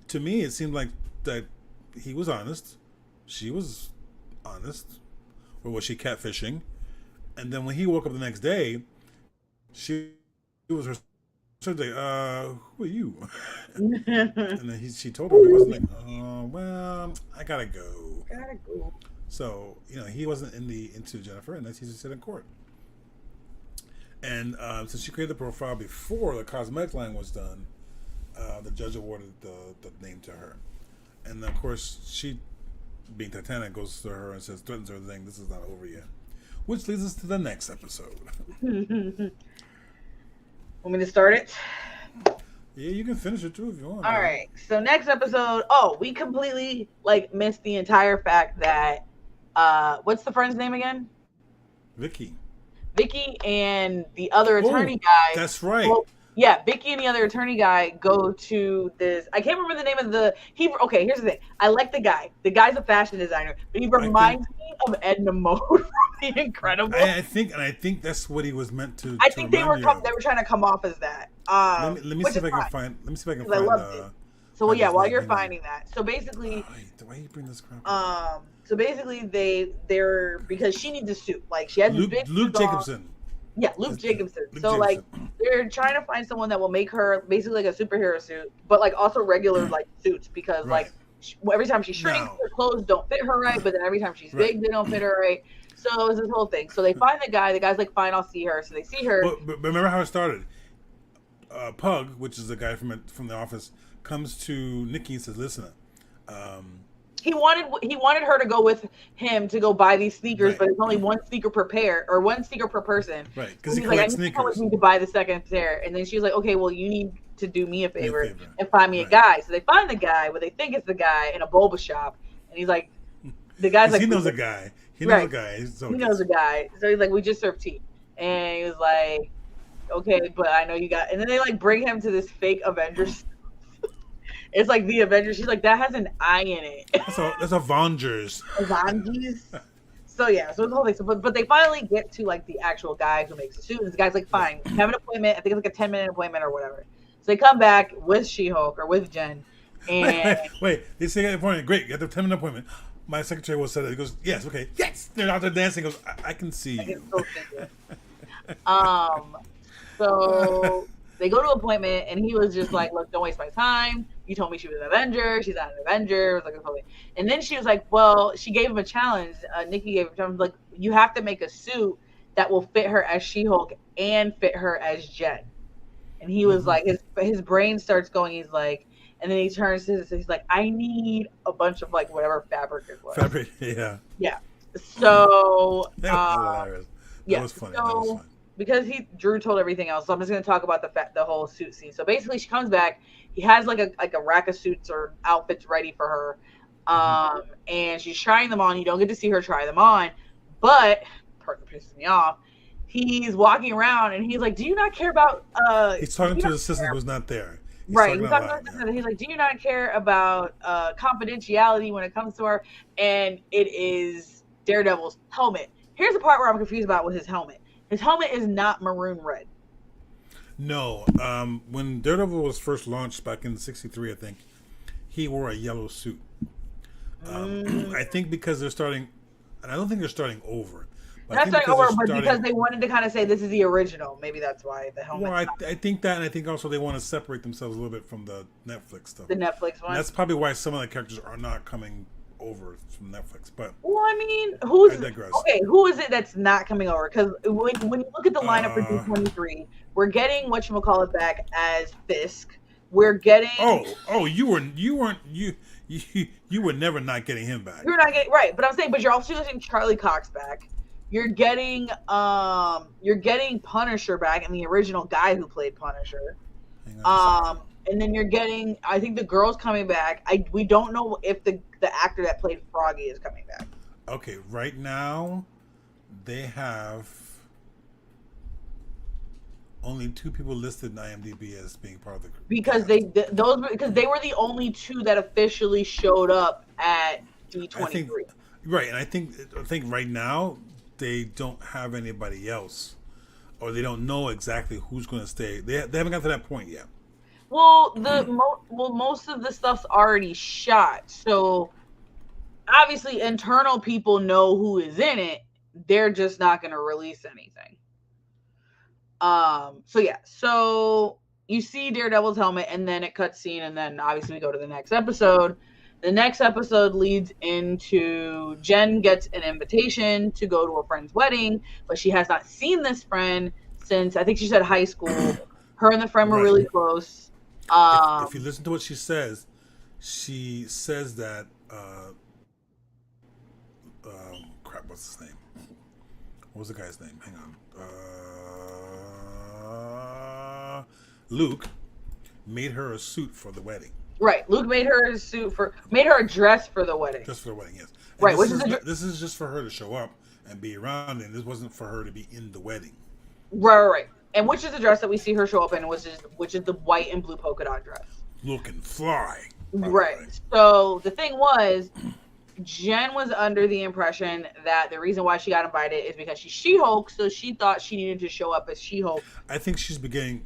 to me, it seemed like that he was honest. She was honest. Or was she catfishing? And then when he woke up the next day, she was her. So like, who are you? And then she told him, he wasn't like, well, I gotta go. Gotta go. So he wasn't into Jennifer, and that's he just said in court. And since she created the profile before the cosmetic line was done, the judge awarded the name to her. And of course, she, being Titanic, goes to her and says, threatens her, saying, "This is not over yet." Which leads us to the next episode. Want me to start it? Yeah, you can finish it too if you want. All right. So next episode. We completely missed the entire fact that what's the friend's name again? Vicky and the other attorney guy. That's right. Well, yeah, Vicky and the other attorney guy go to this. I can't remember the name of the. Okay, here's the thing. I like the guy. The guy's a fashion designer, but he reminds me of Edna Mode from The Incredibles. I think that's what he was meant to. I think they were trying to come off as that. Let me see if I can find. Let me see if I can find. I loved it. So yeah, while you're finding that, so basically, why you bring this crap? So basically, they're because she needs a suit. She has Luke Jacobson. Yeah, Luke Jacobson. They're trying to find someone that will make her basically a superhero suit, but also regular suits because every time she shrinks, her clothes don't fit her right. But then every time she's big, they don't fit her right. So it was this whole thing. So they find the guy. The guy's like, "Fine, I'll see her." So they see her. But remember how it started? Pug, which is the guy from the office, comes to Nikki and says, "Listen, he wanted her to go with him to go buy these sneakers, but it's only one sneaker per pair or one sneaker per person." Right, because he collects sneakers. Come with me to buy the second pair, and then she's like, "Okay, well, you need to do me a favor and find me a guy." So they find the guy, but they think it's the guy in a boba shop, and he's like, "The guy's like, he knows a guy. He knows a guy. He knows a guy." So he's like, "We just serve tea," and he was like, "Okay, but I know you got." And then they bring him to this fake Avengers. It's like the Avengers. She's like, that has an I in it. That's Avengers. Avengers. So yeah, so it's the whole thing. So, but they finally get to the actual guy who makes the suit. And this guy's like, "Fine, have an appointment. I think it's a 10-minute appointment or whatever." So they come back with She-Hulk or with Jen. And wait, they say appointment. Great, you have the 10-minute appointment. My secretary will say that. He goes, "Yes, okay, yes." They're out there dancing. He goes, I can see you. So they go to an appointment, and he was just like, "Look, don't waste my time. You told me she was an Avenger. She's not an Avenger." It was like, and then she was like, "Well," she gave him a challenge. Nikki gave him a challenge. Like, you have to make a suit that will fit her as She-Hulk and fit her as Jen. And he was like, his brain starts going. He's like, and then he turns to his, he's like, "I need a bunch of whatever fabric it was." Fabric, yeah. Yeah. So that was hilarious. That was funny. So, that was fun. Because Drew told everything else, so I'm just going to talk about the whole suit scene. So basically, she comes back. He has a rack of suits or outfits ready for her, and she's trying them on. You don't get to see her try them on, but part that pisses me off. He's walking around and he's like, "Do you not care about?" He's talking to the assistant who's not there. He's talking to the assistant. He's like, "Do you not care about confidentiality when it comes to her?" And it is Daredevil's helmet. Here's the part where I'm confused about with his helmet. His helmet is not maroon red. No. When Daredevil was first launched back in '63, I think, he wore a yellow suit. I think because they're starting, and I don't think they're starting over. Not starting over, but because they wanted to kind of say this is the original. Maybe that's why the helmet. Well, I think that, and I think also they want to separate themselves a little bit from the Netflix stuff. The Netflix one. And that's probably why some of the characters are not coming over from Netflix. But well, I mean, who is it that's not coming over? Because when you look at the lineup for D23, we're getting whatchamacallit back as Fisk. We're getting you were never not getting him back. You're not getting right, but I'm saying, but you're also getting Charlie Cox back. You're getting Punisher back, and the original guy who played Punisher. And then you're getting, I think the girl's coming back. We don't know if the actor that played Froggy is coming back. Okay, right now they have only 2 people listed in IMDb as being part of the group. Because they were the only 2 that officially showed up at D23. And I think right now they don't have anybody else, or they don't know exactly who's going to stay. They haven't got to that point yet. Well, most of the stuff's already shot, so obviously internal people know who is in it. They're just not going to release anything. So you see Daredevil's helmet, and then it cuts scene, and then obviously we go to the next episode. The next episode leads into Jen gets an invitation to go to a friend's wedding, but she has not seen this friend since I think she said high school. Her and the friend were Right. really close. If you listen to what she says that crap, what's his name? What was the guy's name? Hang on. Luke made her a suit for the wedding. Right. Luke made her a dress for the wedding. Just for the wedding, yes. And right. This is just for her to show up and be around, and this wasn't for her to be in the wedding. Right. And which is the dress that we see her show up in, which is the white and blue polka dot dress. Looking fly. Right. So the thing was, Jen was under the impression that the reason why she got invited is because she's She-Hulk, so she thought she needed to show up as She-Hulk. I think she's beginning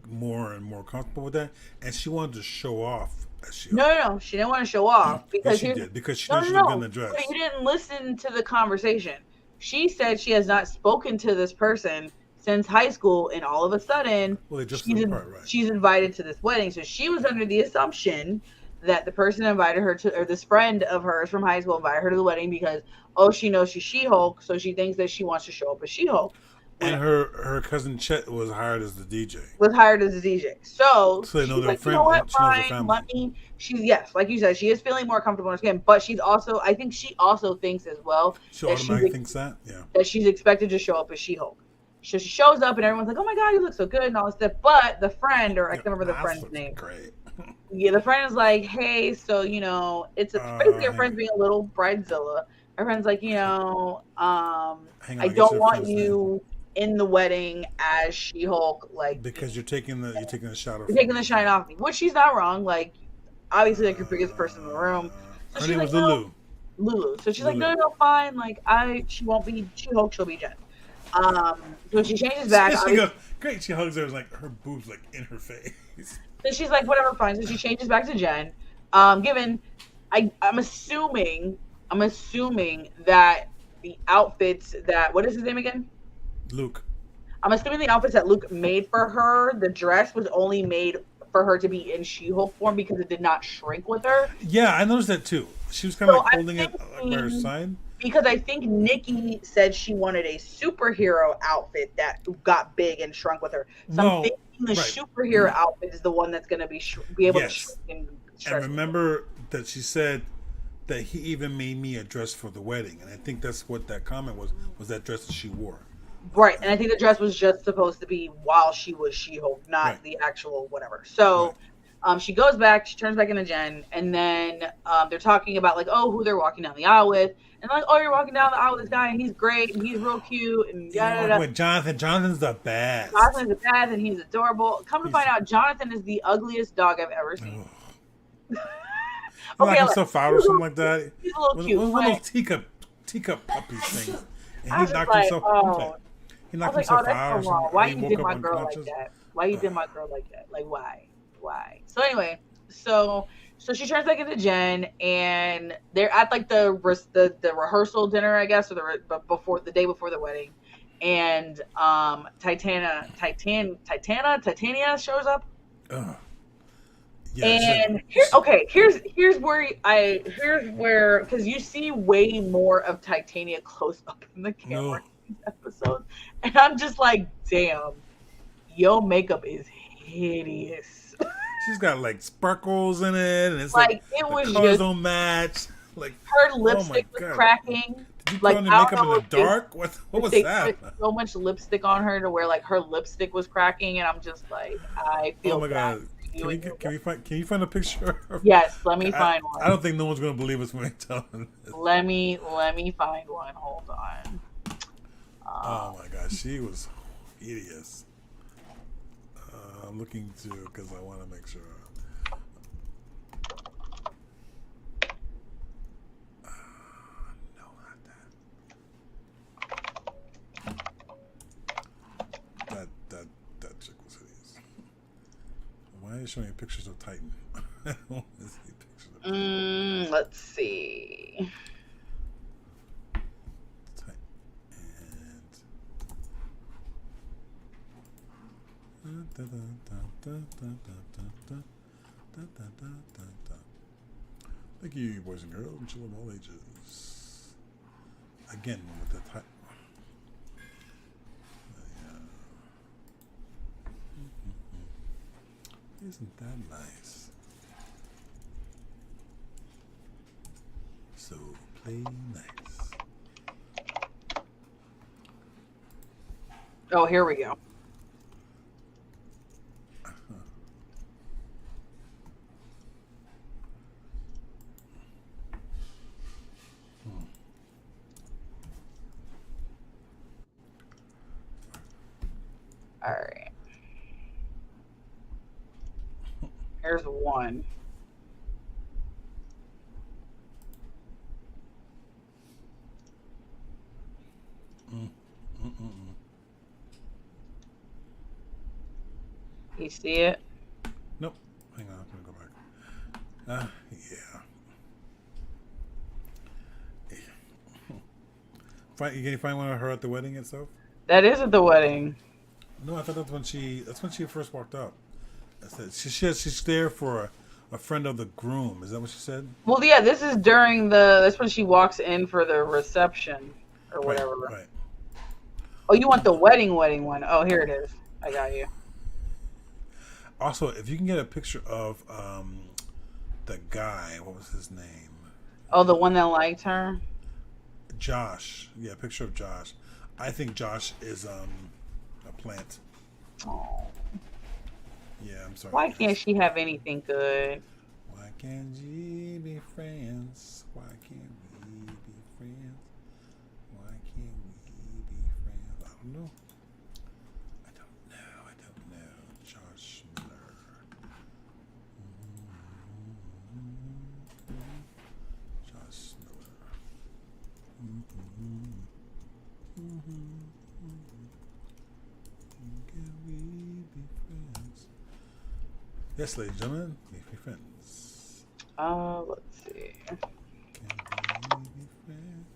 more and more comfortable with that, and she wanted to show off as She-Hulk. No, she didn't want to show off because she did, because she should have been the dress. But you didn't listen to the conversation. She said she has not spoken to this person since high school, and all of a sudden, she's invited to this wedding. So she was under the assumption that the person invited her to, or this friend of hers from high school invited her to the wedding because, she knows she's She-Hulk, so she thinks that she wants to show up as She-Hulk. And her cousin Chet was hired as the DJ. So they know their friend. You know what? Fine. Like you said, she is feeling more comfortable in her skin, but I think she also thinks as well. She automatically thinks that, yeah. That she's expected to show up as She-Hulk. So she shows up and everyone's like, "Oh my God, you look so good," and all this stuff. But the friend, or I can't remember the friend's name. Great. Yeah, the friend is like, "Hey, so it's basically her friend's being a little bridezilla." Her friend's like, I don't want you in the wedding as She-Hulk, like because you're taking the shine off. You're taking the shine off me, which she's not wrong. Like, obviously, like your biggest person in the room. So her name was Lulu. Lulu. So she's like, no, fine. Like, she won't be She-Hulk. She'll be Jen. So she changes back. She goes, great. She hugs her, like her boobs like in her face. So she's like, whatever, fine. So she changes back to Jen. I'm assuming that the outfits that, what is his name again? Luke. I'm assuming the outfits that Luke made for her, the dress was only made for her to be in She-Hulk form because it did not shrink with her. Yeah, I noticed that too. She was kind of holding it by her side. Because I think Nikki said she wanted a superhero outfit that got big and shrunk with her. So I'm thinking the superhero outfit is the one that's going to be able to shrink and stretch. And remember that she said that he even made me a dress for the wedding, and I think that's what that comment was that dress that she wore. Right, and I think the dress was just supposed to be while she was She-Hulk, not the actual whatever. So she goes back, she turns back into Jen, and then they're talking about like, who they're walking down the aisle with. And like, you're walking down the aisle with this guy, and he's great, and he's real cute, and with Jonathan's the best. And he's adorable. Come to find out, Jonathan is the ugliest dog I've ever seen. Like himself out or something like that. He's a little cute. One of those teacup puppies things. And he knocked himself out. He knocked himself out. Why you did my girl like that? Why you did my girl like that? Like, why? So anyway, so she turns back into Jen, and they're at like the rehearsal dinner, I guess, or the day before the wedding, and Titania shows up. Yeah, and here's where because you see way more of Titania close up in the camera in these episodes, and I'm just like, damn, your makeup is hideous. She's got like sparkles in it, and it's like it was colors just don't match. Like her lipstick was cracking. Did you put on your makeup in the dark? What was that? So much lipstick on her to where like her lipstick was cracking, and I'm just like, I feel. Oh my god! Can you find a picture? Yes, let me find one. I don't think no one's gonna believe us when I tell them this. Let me find one. Hold on. Oh my god, she was hideous. I'm looking too because I want to make sure. No, not that. That chick was hideous. Why are you showing me pictures of Titan? I don't want to see pictures of Titan. Let's see. Thank you, boys and girls, and children of all ages. Again, with the Isn't that nice? So play nice. Oh, here we go. All right. Here's one. You see it? Nope. Hang on, I'm gonna go back. Yeah. Can you find one of her at the wedding itself? That is at the wedding. No, I thought that's when she first walked up. I said she's there for a friend of the groom. Is that what she said? Well, yeah, this is during that's when she walks in for the reception or whatever. Right. Oh, you want the wedding one? Oh, here it is. I got you. Also, if you can get a picture of the guy, what was his name? Oh, the one that liked her? Josh. Yeah, a picture of Josh. I think Josh is a plant. Oh. Yeah, I'm sorry. Why can't she have anything good? Why can't we be friends? Why can't we be friends? Why can't we be friends? I don't know. I don't know. Josh Miller. Josh Miller. Can we be friends? Yes, ladies and gentlemen, we be friends. Let's see. Can we be friends?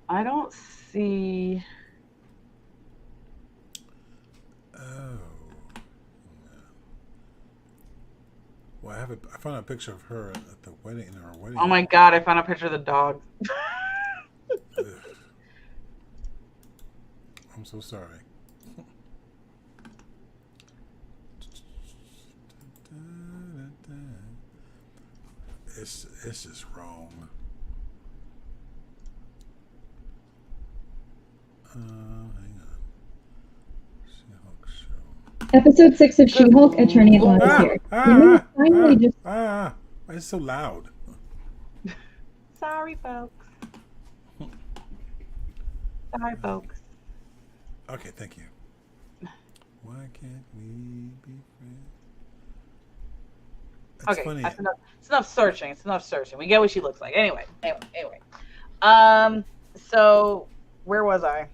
I don't see. Oh. Well, I found a picture of her at the wedding, in her wedding. Oh my God! I found a picture of the dog. I'm so sorry. It's just wrong. Hang on. She-Hulk show. Episode 6 of She-Hulk Attorney at Law is here. Why is it so loud? Sorry, folks. Sorry, folks. Okay, thank you. Why can't we be friends? That's Okay, funny. that's enough. It's enough searching. It's enough searching. We get what she looks like. Anyway. So where was I?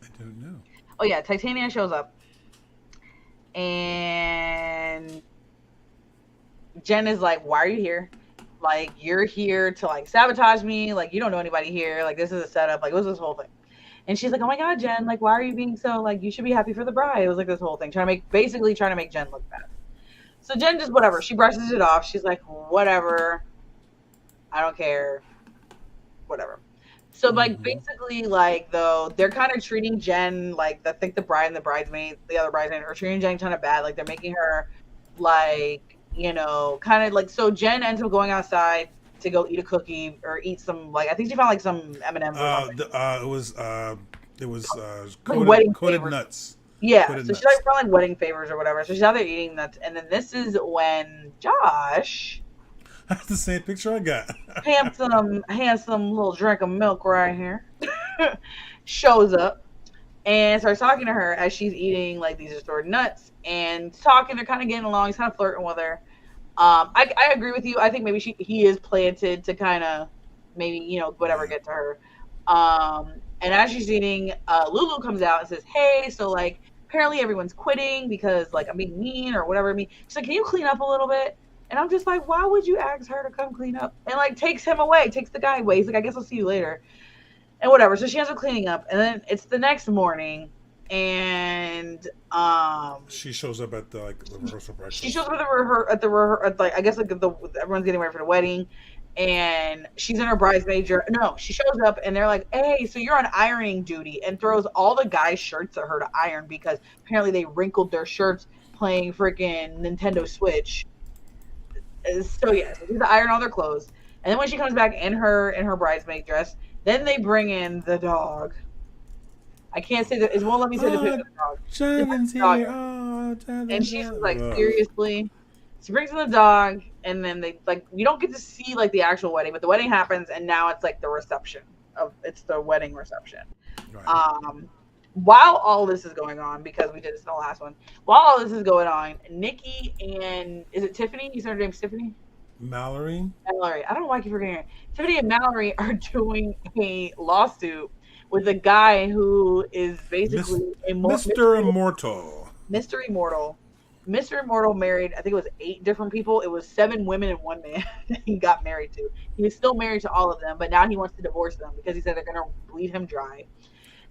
I don't know. Oh yeah, Titania shows up, and Jen is like, "Why are you here? Like, you're here to like sabotage me. Like, you don't know anybody here. Like, this is a setup. Like, what's this whole thing?" And she's like, "Oh my God, Jen! Like, why are you being so like? You should be happy for the bride." It was like this whole thing, trying to make Jen look bad. So Jen just whatever. She brushes it off. She's like, "Whatever. I don't care. Whatever." So like basically like though they're kind of treating Jen like I think the bride and the bridesmaid, the other bridesmaid, are treating Jen kind of bad. Like they're making her like, you know, kind of like, so Jen ends up going outside to go eat a cookie or eat some, like I think she found like some M&Ms. It was coated nuts. Yeah, coated so nuts. she's like for like wedding favors or whatever. So she's out there eating nuts, and then this is when Josh. That's the same picture I got. handsome little drink of milk right here shows up and starts talking to her as she's eating like these assorted nuts and talking. They're kind of getting along. He's kind of flirting with her. I agree with you. I think maybe he is planted to kind of maybe, you know, whatever, get to her. And as she's eating, Lulu comes out and says, "Hey, so like apparently everyone's quitting because like I'm being mean or whatever." She's like, "Can you clean up a little bit?" And I'm just like, why would you ask her to come clean up? And like takes him away, takes the guy away. He's like, "I guess I'll see you later." And whatever. So she ends up cleaning up. And then it's the next morning, and she shows up at the rehearsal breakfast. She shows up at the I guess like everyone's getting ready for the wedding, and she's in her bridesmaid. No, she shows up and they're like, "Hey, so you're on ironing duty," and throws all the guys' shirts at her to iron because apparently they wrinkled their shirts playing freaking Nintendo Switch. So yes, they iron all their clothes, and then when she comes back in her bridesmaid dress, then they bring in the dog. I can't say that. It won't let me say the picture of the dog. Jonathan's here. Oh, And she's like, seriously. She brings in the dog, and then they like you don't get to see like the actual wedding, but the wedding happens, and now it's like the reception it's the wedding reception. Right. While all this is going on, because we did this in the last one, while all this is going on, Nikki and is it Tiffany? You said her name's Tiffany? Mallory. I don't know why I keep forgetting her. Tiffany and Mallory are doing a lawsuit with a guy who is basically Mr. Immortal. Mr. Immortal. Mr. Immortal married, I think it was 8 different people. It was 7 women and 1 man he got married to. He was still married to all of them, but now he wants to divorce them because he said they're going to bleed him dry.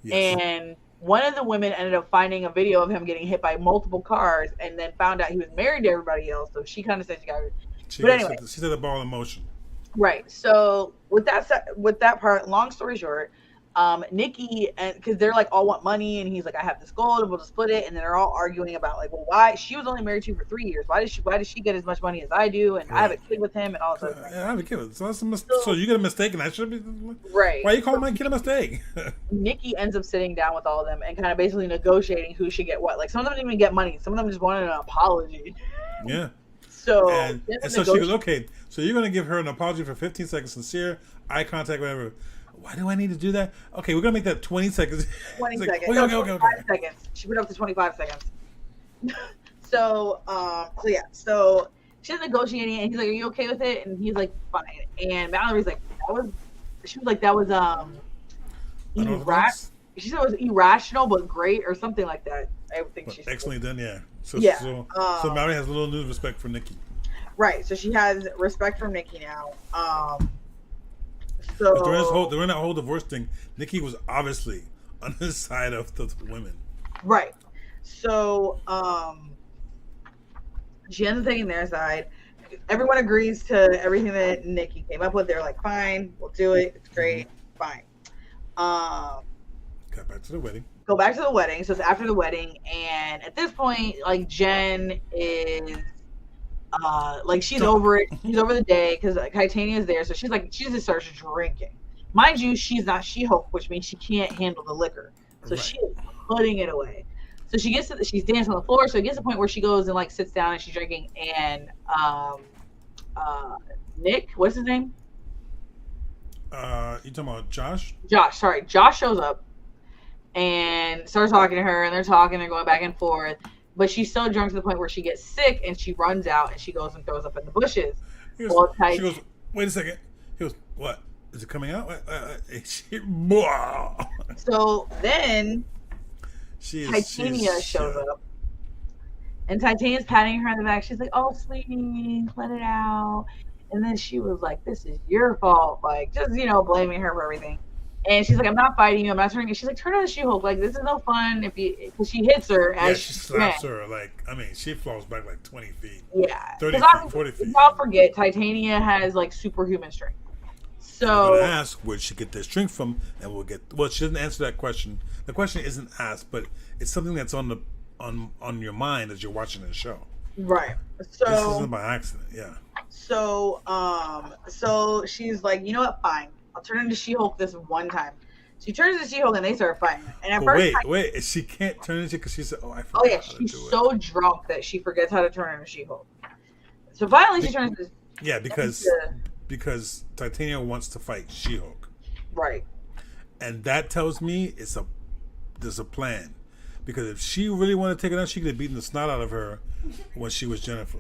Yes. And one of the women ended up finding a video of him getting hit by multiple cars and then found out he was married to everybody else. So she kind of said she got it. But anyway. She said the ball in motion. Right. So with that part, long story short, Nikki, and because they're like all want money, and he's like, I have this gold, and we'll just split it. And then they're all arguing about like, well, why she was only married to you for 3 years? Why does she get as much money as I do? And right. I have a kid with him, and all this. Yeah, I have a kid with him. So you get a mistake, and I should be right. Why are you calling my kid a mistake? Nikki ends up sitting down with all of them and kind of basically negotiating who should get what. Like some of them didn't even get money. Some of them just wanted an apology. Yeah. So and so she goes, okay. So you're going to give her an apology for 15 seconds, sincere, eye contact, whatever. Why do I need to do that? Okay, we're going to make that 20 seconds. 20 like, seconds. Okay. 25 seconds. She put up to 25 seconds. So yeah. So she's negotiating, and he's like, are you okay with it? And he's like, fine. And Mallory's like, she was like, that was she said it was irrational but great or something like that. I think she's excellently done, yeah. So Mallory has a little new respect for Nikki. Right. So she has respect for Nikki now. So during that whole divorce thing, Nikki was obviously on the side of the women. Right. So she ends up taking their side. Everyone agrees to everything that Nikki came up with. They're like, fine, we'll do it. It's great. Fine. Got back to the wedding. Go back to the wedding. So it's after the wedding, and at this point, like Jen is like she's over it. She's over the day because Titania's there, so she just starts drinking. Mind you, she's not She-Hulk, which means she can't handle the liquor, so right. She is putting it away. So she's dancing on the floor. So it gets to the point where she goes and like sits down and she's drinking, and Nick, what's his name? You talking about Josh? Josh shows up and starts talking to her, and they're going back and forth. But she's so drunk to the point where she gets sick, and she runs out, and she goes and throws up in the bushes. She goes, wait a second. He goes, what? Is it coming out? So then Titania shows up. And Titania's patting her on the back. She's like, oh, sweetie, let it out. And then she was like, this is your fault. Like, just, blaming her for everything. And she's like, I'm not fighting you. I'm not turning you. She's like, turn on the She-Hulk. Like, this is no fun. Because she hits her. She slaps her. Like, I mean, she falls back like 20 feet. Yeah. 30 feet, 40 feet. Don't forget, Titania has, like, superhuman strength. So. I'm going to ask, where'd she get this strength from? And we'll get. Well, she doesn't answer that question. The question isn't asked, but it's something that's on your mind as you're watching the show. Right. So. This isn't by accident. Yeah. So she's like, you know what? Fine. I'll turn into She-Hulk this one time. She turns into She-Hulk and they start fighting. And at first, wait. She can't turn into because she said, "Oh, I forgot." Oh yeah, she's so drunk that she forgets how to turn into She-Hulk. So finally, she turns into. Yeah, because Titania wants to fight She-Hulk. Right. And that tells me there's a plan. Because if she really wanted to take it out, she could have beaten the snot out of her when she was Jennifer.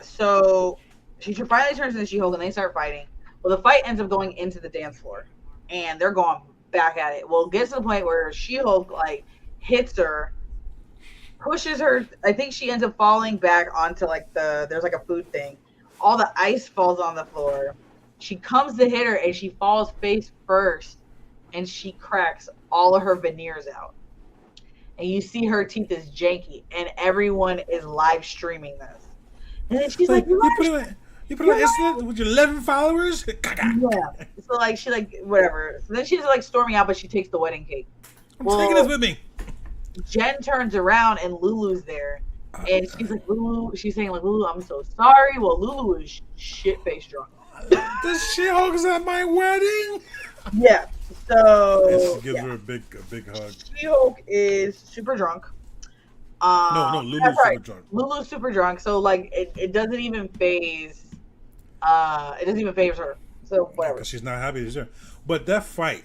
So she finally turns into She-Hulk and they start fighting. Well, the fight ends up going into the dance floor, and they're going back at it. Well, it gets to the point where She-Hulk like hits her, pushes her. I think she ends up falling back onto like there's like a food thing. All the ice falls on the floor. She comes to hit her and she falls face first, and she cracks all of her veneers out. And you see her teeth is janky, and everyone is live streaming this. And then she's like, you put it on Instagram with your 11 followers? Yeah. So like she like whatever. So then she's like storming out, but she takes the wedding cake. I'm taking this with me. Jen turns around and Lulu's there. And she's like, Lulu, she's saying like, Lulu, I'm so sorry. Well, Lulu is shit-faced drunk. The She-Hulk is at my wedding. Yeah. So And she gives her a big hug. She-Hulk is super drunk. No, Lulu's super drunk. Lulu's super drunk. So like it doesn't even phase. It doesn't even phase her. So whatever. Because she's not happy to there. But that fight,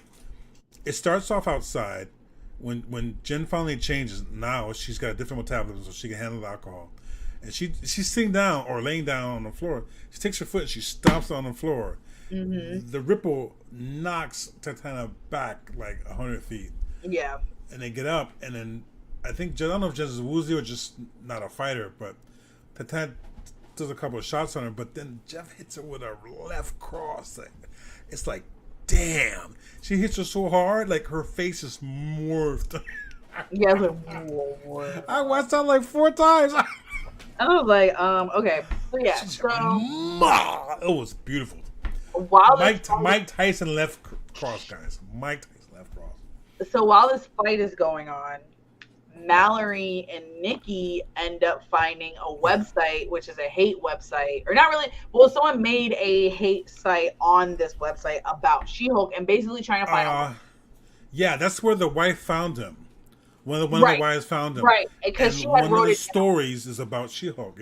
it starts off outside. When Jen finally changes, now she's got a different metabolism, so she can handle the alcohol. And she's sitting down or laying down on the floor. She takes her foot and she stomps on the floor. Mm-hmm. The ripple knocks Titania back like 100 feet. Yeah. And they get up, and then I don't know if Jen's woozy or just not a fighter, but Titania does a couple of shots on her, but then Jeff hits her with a left cross. It's like, damn. She hits her so hard, like her face is morphed. Yeah, I was like, whoa. I watched that like 4 times. I was like, okay. So yeah, it was beautiful. While Mike Tyson left cross, guys. Mike Tyson left cross. So while this fight is going on, Mallory and Nikki end up finding a website, which is a hate website, or not really. Well, someone made a hate site on this website about She-Hulk and basically trying to find him. Yeah, that's where the wife found him. One of the wives found him. Right, because she had one wrote of the it stories down. Is about She-Hulk,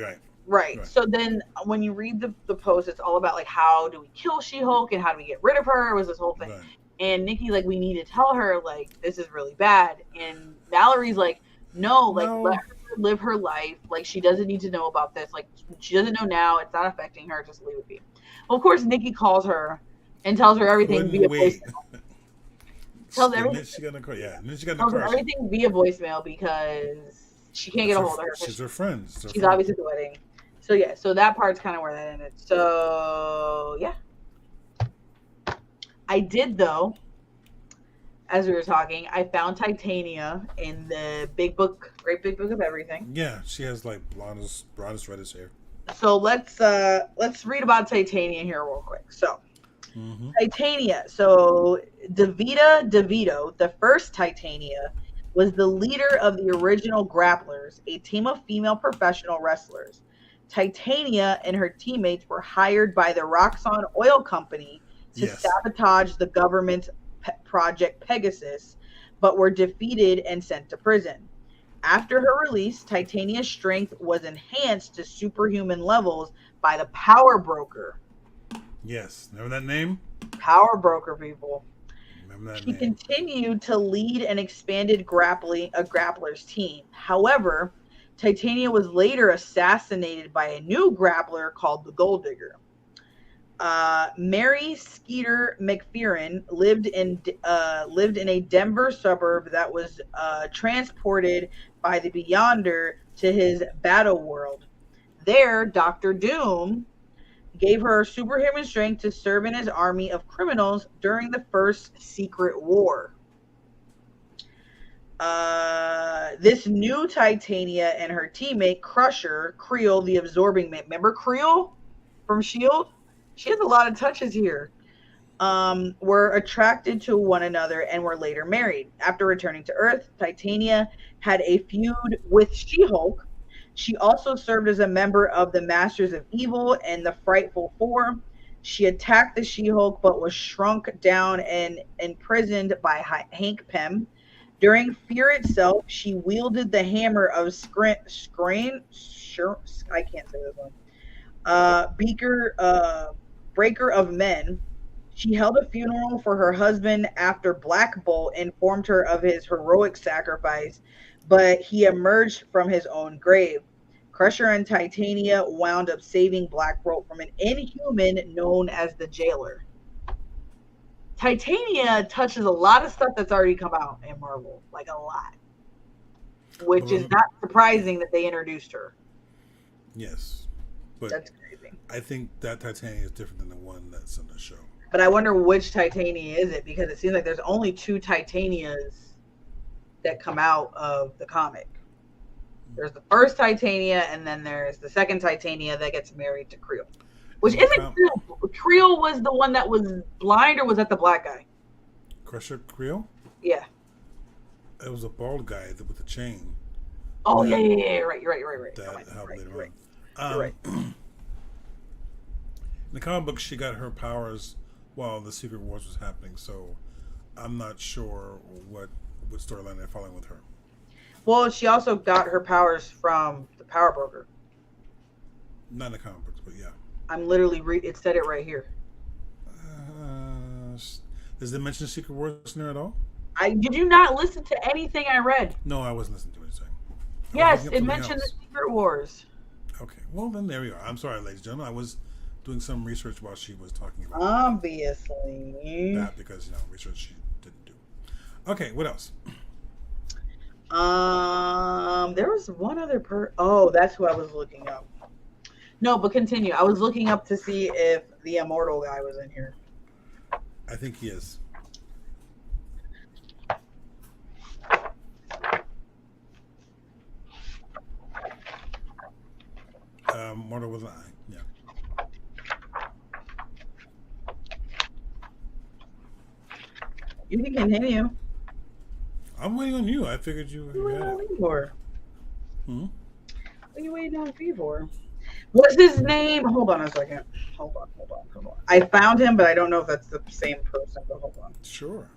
Right. So then when you read the post, it's all about like, how do we kill She-Hulk and how do we get rid of her? It was this whole thing. Right. And Nikki's like, we need to tell her, like, this is really bad. And Valerie's like, no, let her live her life. Like, she doesn't need to know about this. Like, she doesn't know now. It's not affecting her. Just leave it be. Well, of course, Nikki calls her and tells her everything via voicemail. Tells everything via voicemail because she can't get a hold of her. She's her friend. She's obviously at the wedding. So, yeah. So that part's kind of where that ended. So, yeah. I did, though, as we were talking, I found Titania in the great big book of everything. Yeah, she has like blondest reddish hair. So let's read about Titania here real quick. So Titania. So Davida DeVito, the first Titania, was the leader of the original Grapplers, a team of female professional wrestlers. Titania and her teammates were hired by the Roxxon Oil Company to sabotage the government's Project Pegasus, but were defeated and sent to prison. After her release, Titania's strength was enhanced to superhuman levels by the Power Broker. Yes, remember that name? Power Broker, people. Remember that she name. continued to lead an expanded grapplers team. However, Titania was later assassinated by a new grappler called the Gold Digger. Mary Skeeter McPherson lived in a Denver suburb that was transported by the Beyonder to his battle world. There, Dr. Doom gave her superhuman strength to serve in his army of criminals during the First Secret War. This new Titania and her teammate Crusher, Creel the Absorbing Man. Remember Creel from S.H.I.E.L.D.? She has a lot of touches here. Were attracted to one another and were later married. After returning to Earth, Titania had a feud with She-Hulk. She also served as a member of the Masters of Evil and the Frightful Four. She attacked the She-Hulk but was shrunk down and imprisoned by Hank Pym. During Fear itself, she wielded the hammer of I can't say this one. Breaker of Men. She held a funeral for her husband after Black Bolt informed her of his heroic sacrifice, but he emerged from his own grave. Crusher and Titania wound up saving Black Bolt from an inhuman known as the Jailer. Titania touches a lot of stuff that's already come out in Marvel, like a lot, which is not surprising that they introduced her. Yes, but that's crazy. I think that Titania is different than the one that's in the show. But I wonder which Titania is it, because it seems like there's only 2 Titanias that come out of the comic. There's the first Titania, and then there's the second Titania that gets married to Creel. Which isn't Creel. Creel was the one that was blind, or was that the black guy? Crusher Creel? Yeah. It was a bald guy with the chain. Oh that, yeah. Right. You're right. That helped later on. You're right. In the comic book, she got her powers while the Secret Wars was happening. So I'm not sure what storyline they're following with her. Well, she also got her powers from the Power Broker. Not in the comic books, but yeah. I'm literally it said it right here. Does it mention Secret Wars in there at all? Did you not listen to anything I read? No, I wasn't listening to what you're saying. Yes, it mentioned the Secret Wars. Okay, well then there we are. I'm sorry, ladies and gentlemen. I was doing some research while she was talking about obviously that because research she didn't do. Okay, what else? There was one other oh, that's who I was looking up. No, but continue. I was looking up to see if the Immortal guy was in here. I think he is. Immortal was an I. Yeah. You can continue. I'm waiting on you. I figured you What are you waiting on me for? Hmm? What are you waiting on me for? What's his name? Hold on a second. Hold on. I found him, but I don't know if that's the same person. But hold on. Sure.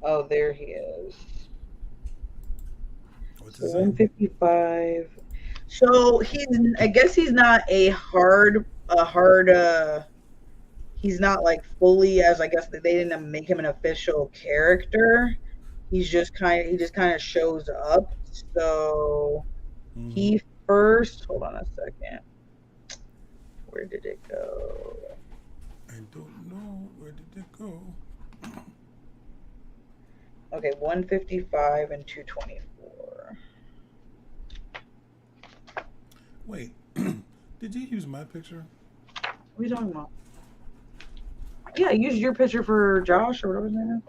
Oh, there he is. What's his name? 155. So I guess he's not he's not like fully, as I guess they didn't make him an official character. He just kind of shows up. So he first, hold on a second. Where did it go? I don't know. Where did it go? Okay, 155 and 224. Wait, did you use my picture? What are you talking about? Yeah, I used your picture for Josh or whatever his name is.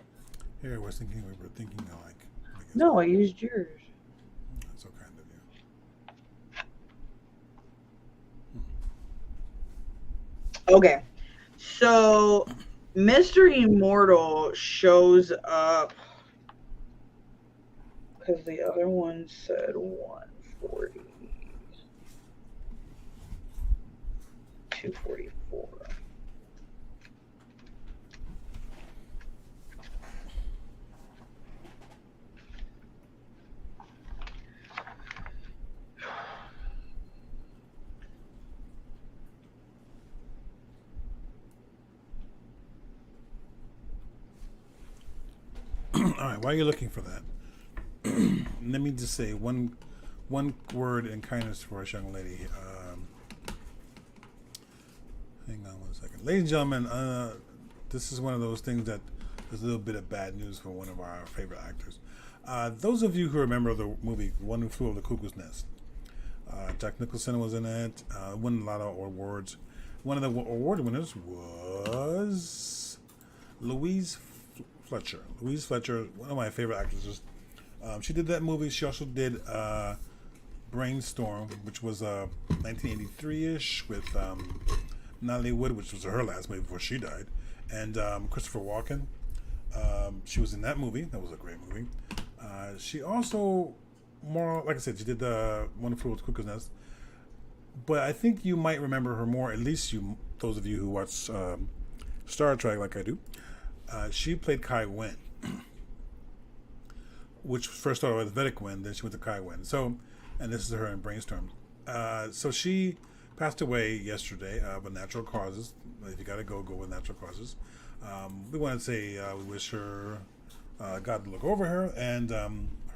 Here, I was thinking we were thinking alike. No, I used yours. That's so kind of you. Okay, so Mr. Immortal shows up because the other one said 140. 244. All right, while you're looking for that, let me just say one word in kindness for us young lady. Hang on one second. Ladies and gentlemen, this is one of those things that is a little bit of bad news for one of our favorite actors. Those of you who remember the movie One Who Flew Over the Cuckoo's Nest, Jack Nicholson was in it, won a lot of awards. One of the award winners was Louise Fletcher. Louise Fletcher, one of my favorite actresses. She did that movie. She also did Brainstorm, which was 1983-ish with Natalie Wood, which was her last movie before she died, and Christopher Walken. She was in that movie. That was a great movie. She also, more like I said, she did the One Who Flew Over the Cuckoo's Nest. But I think you might remember her more. At least those of you who watch Star Trek, like I do. She played Kai Wen, which first started with Vedic Wen, then she went to Kai Wen. So, and this is her in Brainstorm. So she passed away yesterday of natural causes. If you gotta go with natural causes. We want to say we wish her God to look over her, and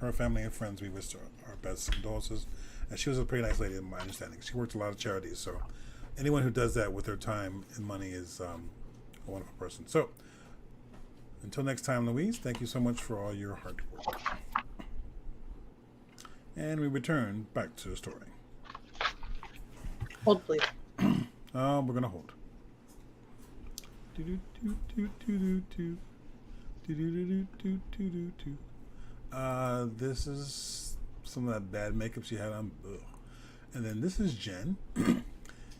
her family and friends. We wish her our best condolences. And she was a pretty nice lady, in my understanding. She worked a lot of charities, so anyone who does that with their time and money is a wonderful person. So, until next time, Louise, thank you so much for all your hard work. And we return back to the story. Hold, please. We're going to hold. This is some of that bad makeup she had on. Ugh. And then this is Jen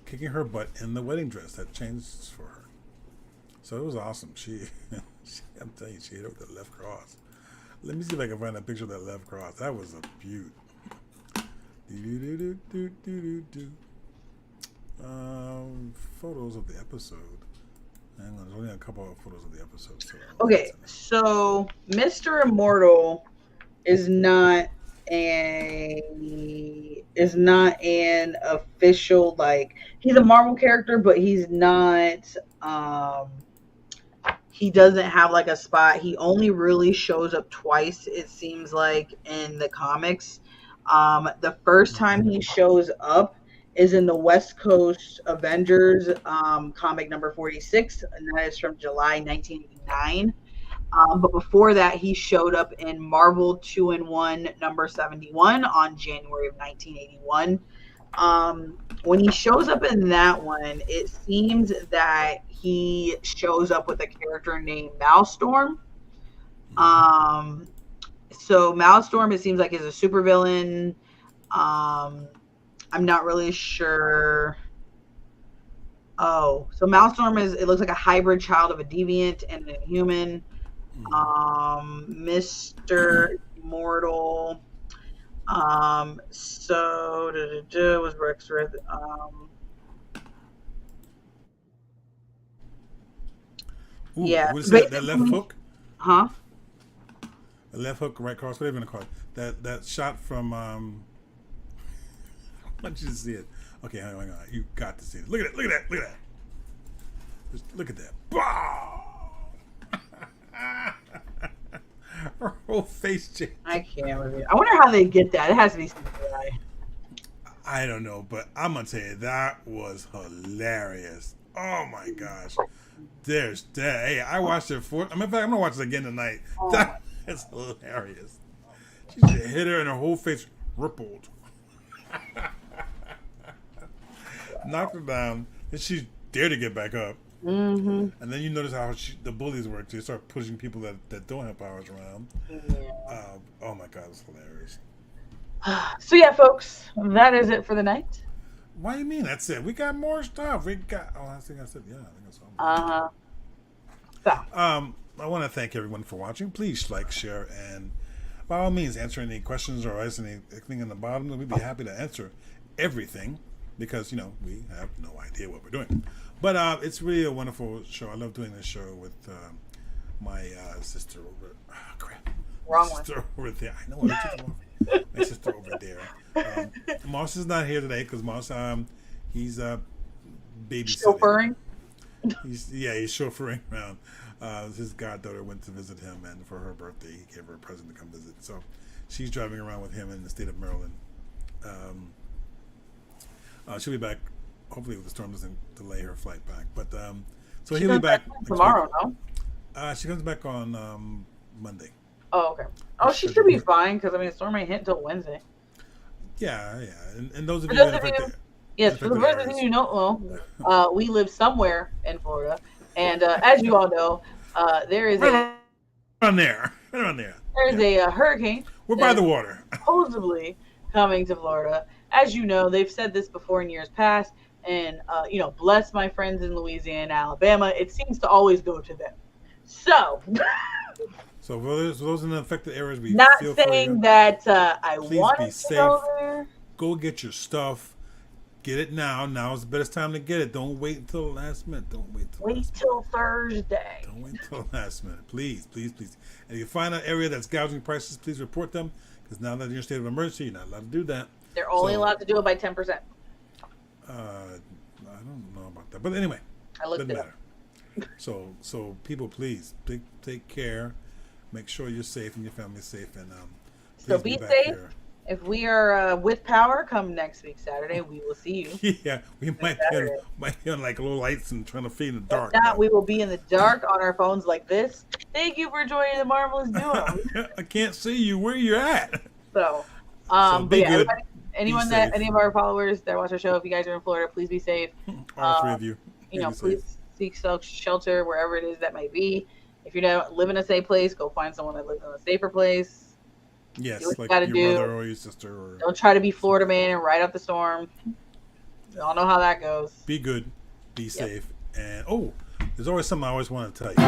kicking her butt in the wedding dress that changed for her. So it was awesome. I'm telling you, she hit it with the left cross. Let me see if I can find a picture of that left cross. That was a beaut. Photos of the episode. Hang on, there's only a couple of photos of the episode. So okay, so Mr. Immortal is not an official, like, he's a Marvel character, but he's not he doesn't have like a spot. He only really shows up twice, it seems like, in the comics. The first time he shows up is in the West Coast Avengers comic number 46, and that is from July 1989. But before that, he showed up in Marvel 2-in-1 number 71 on January of 1981. When he shows up in that one, it seems that he shows up with a character named Maelstrom. So Maelstrom, it seems like, is a supervillain. I'm not really sure. Oh, so Maelstrom it looks like a hybrid child of a deviant and an inhuman. Mr. Immortal. So was Rex with yeah. What is that left hook? Huh? The left hook, right cross, whatever you want to call it. That shot from I want you to see it. Okay, hang on. You got to see it. Look at it. Look at that. Just look at that. Her whole face changed. I can't with it. I wonder how they get that. It has to be CGI. I don't know, but I'm gonna tell you, that was hilarious. Oh my gosh. There's that. Hey, I watched it in fact, I'm gonna watch it again tonight. That is hilarious. She just hit her and her whole face rippled. Knocked her down, and she dared to get back up. Mm-hmm. And then you notice how the bullies work. They start pushing people that don't have powers around. Yeah. Oh my God, it's hilarious. So yeah, folks, that is it for the night. What do you mean? That's it. We got more stuff. I think I said, yeah. I think So. I want to thank everyone for watching. Please like, share, and by all means, answer any questions or anything in the bottom. We'd be happy to answer everything because, we have no idea what we're doing. But it's really a wonderful show. I love doing this show with my sister over. Oh, crap. Wrong my sister one. over there. I know. My sister over there. Moss is not here today because Moss, he's babysitting. Chauffeuring? He's chauffeuring around. His goddaughter went to visit him, and for her birthday, he gave her a present to come visit. So she's driving around with him in the state of Maryland. She'll be back. Hopefully, the storm doesn't delay her flight back. But so he'll be back tomorrow. No, she comes back on Monday. Oh, okay. Oh, she should be fine because the storm ain't hit until Wednesday. Yeah. And those of you that affected. Yes, for the first thing you know, we live somewhere in Florida, and as you all know, there is right around there. There's a hurricane. We're by the water. Supposedly coming to Florida. As you know, they've said this before in years past, and bless my friends in Louisiana, Alabama. It seems to always go to them. So. So for those in the affected areas, we not feel saying that I want to safe. Go there. Go get your stuff. Get it now. Now is the best time to get it. Don't wait until the last minute. Wait till Thursday. Don't wait till the last minute. Please. And if you find an area that's gouging prices, please report them. Because now that you're in a state of emergency, you're not allowed to do that. They're only allowed to do it by 10%. I don't know about that. But anyway, doesn't matter. So people, please take care. Make sure you're safe and your family's safe. And so be safe. Here. If we are with power, come next week Saturday. We will see you. Yeah, we might be on like low lights and trying to feed in the dark. If not, we will be in the dark on our phones like this. Thank you for joining the Marvelous Duo. I can't see you. Where you at? So, so be good. Any of our followers that watch our show, if you guys are in Florida, please be safe. All three of you. Please seek shelter wherever it is that may be. If you're not living in a safe place, go find someone that lives in a safer place. Yes, do what like you gotta your do. brother or your sister. Or Don't try to be Florida man and ride out the storm. We all know how that goes. be good, be safe, and there's always something I always want to tell you.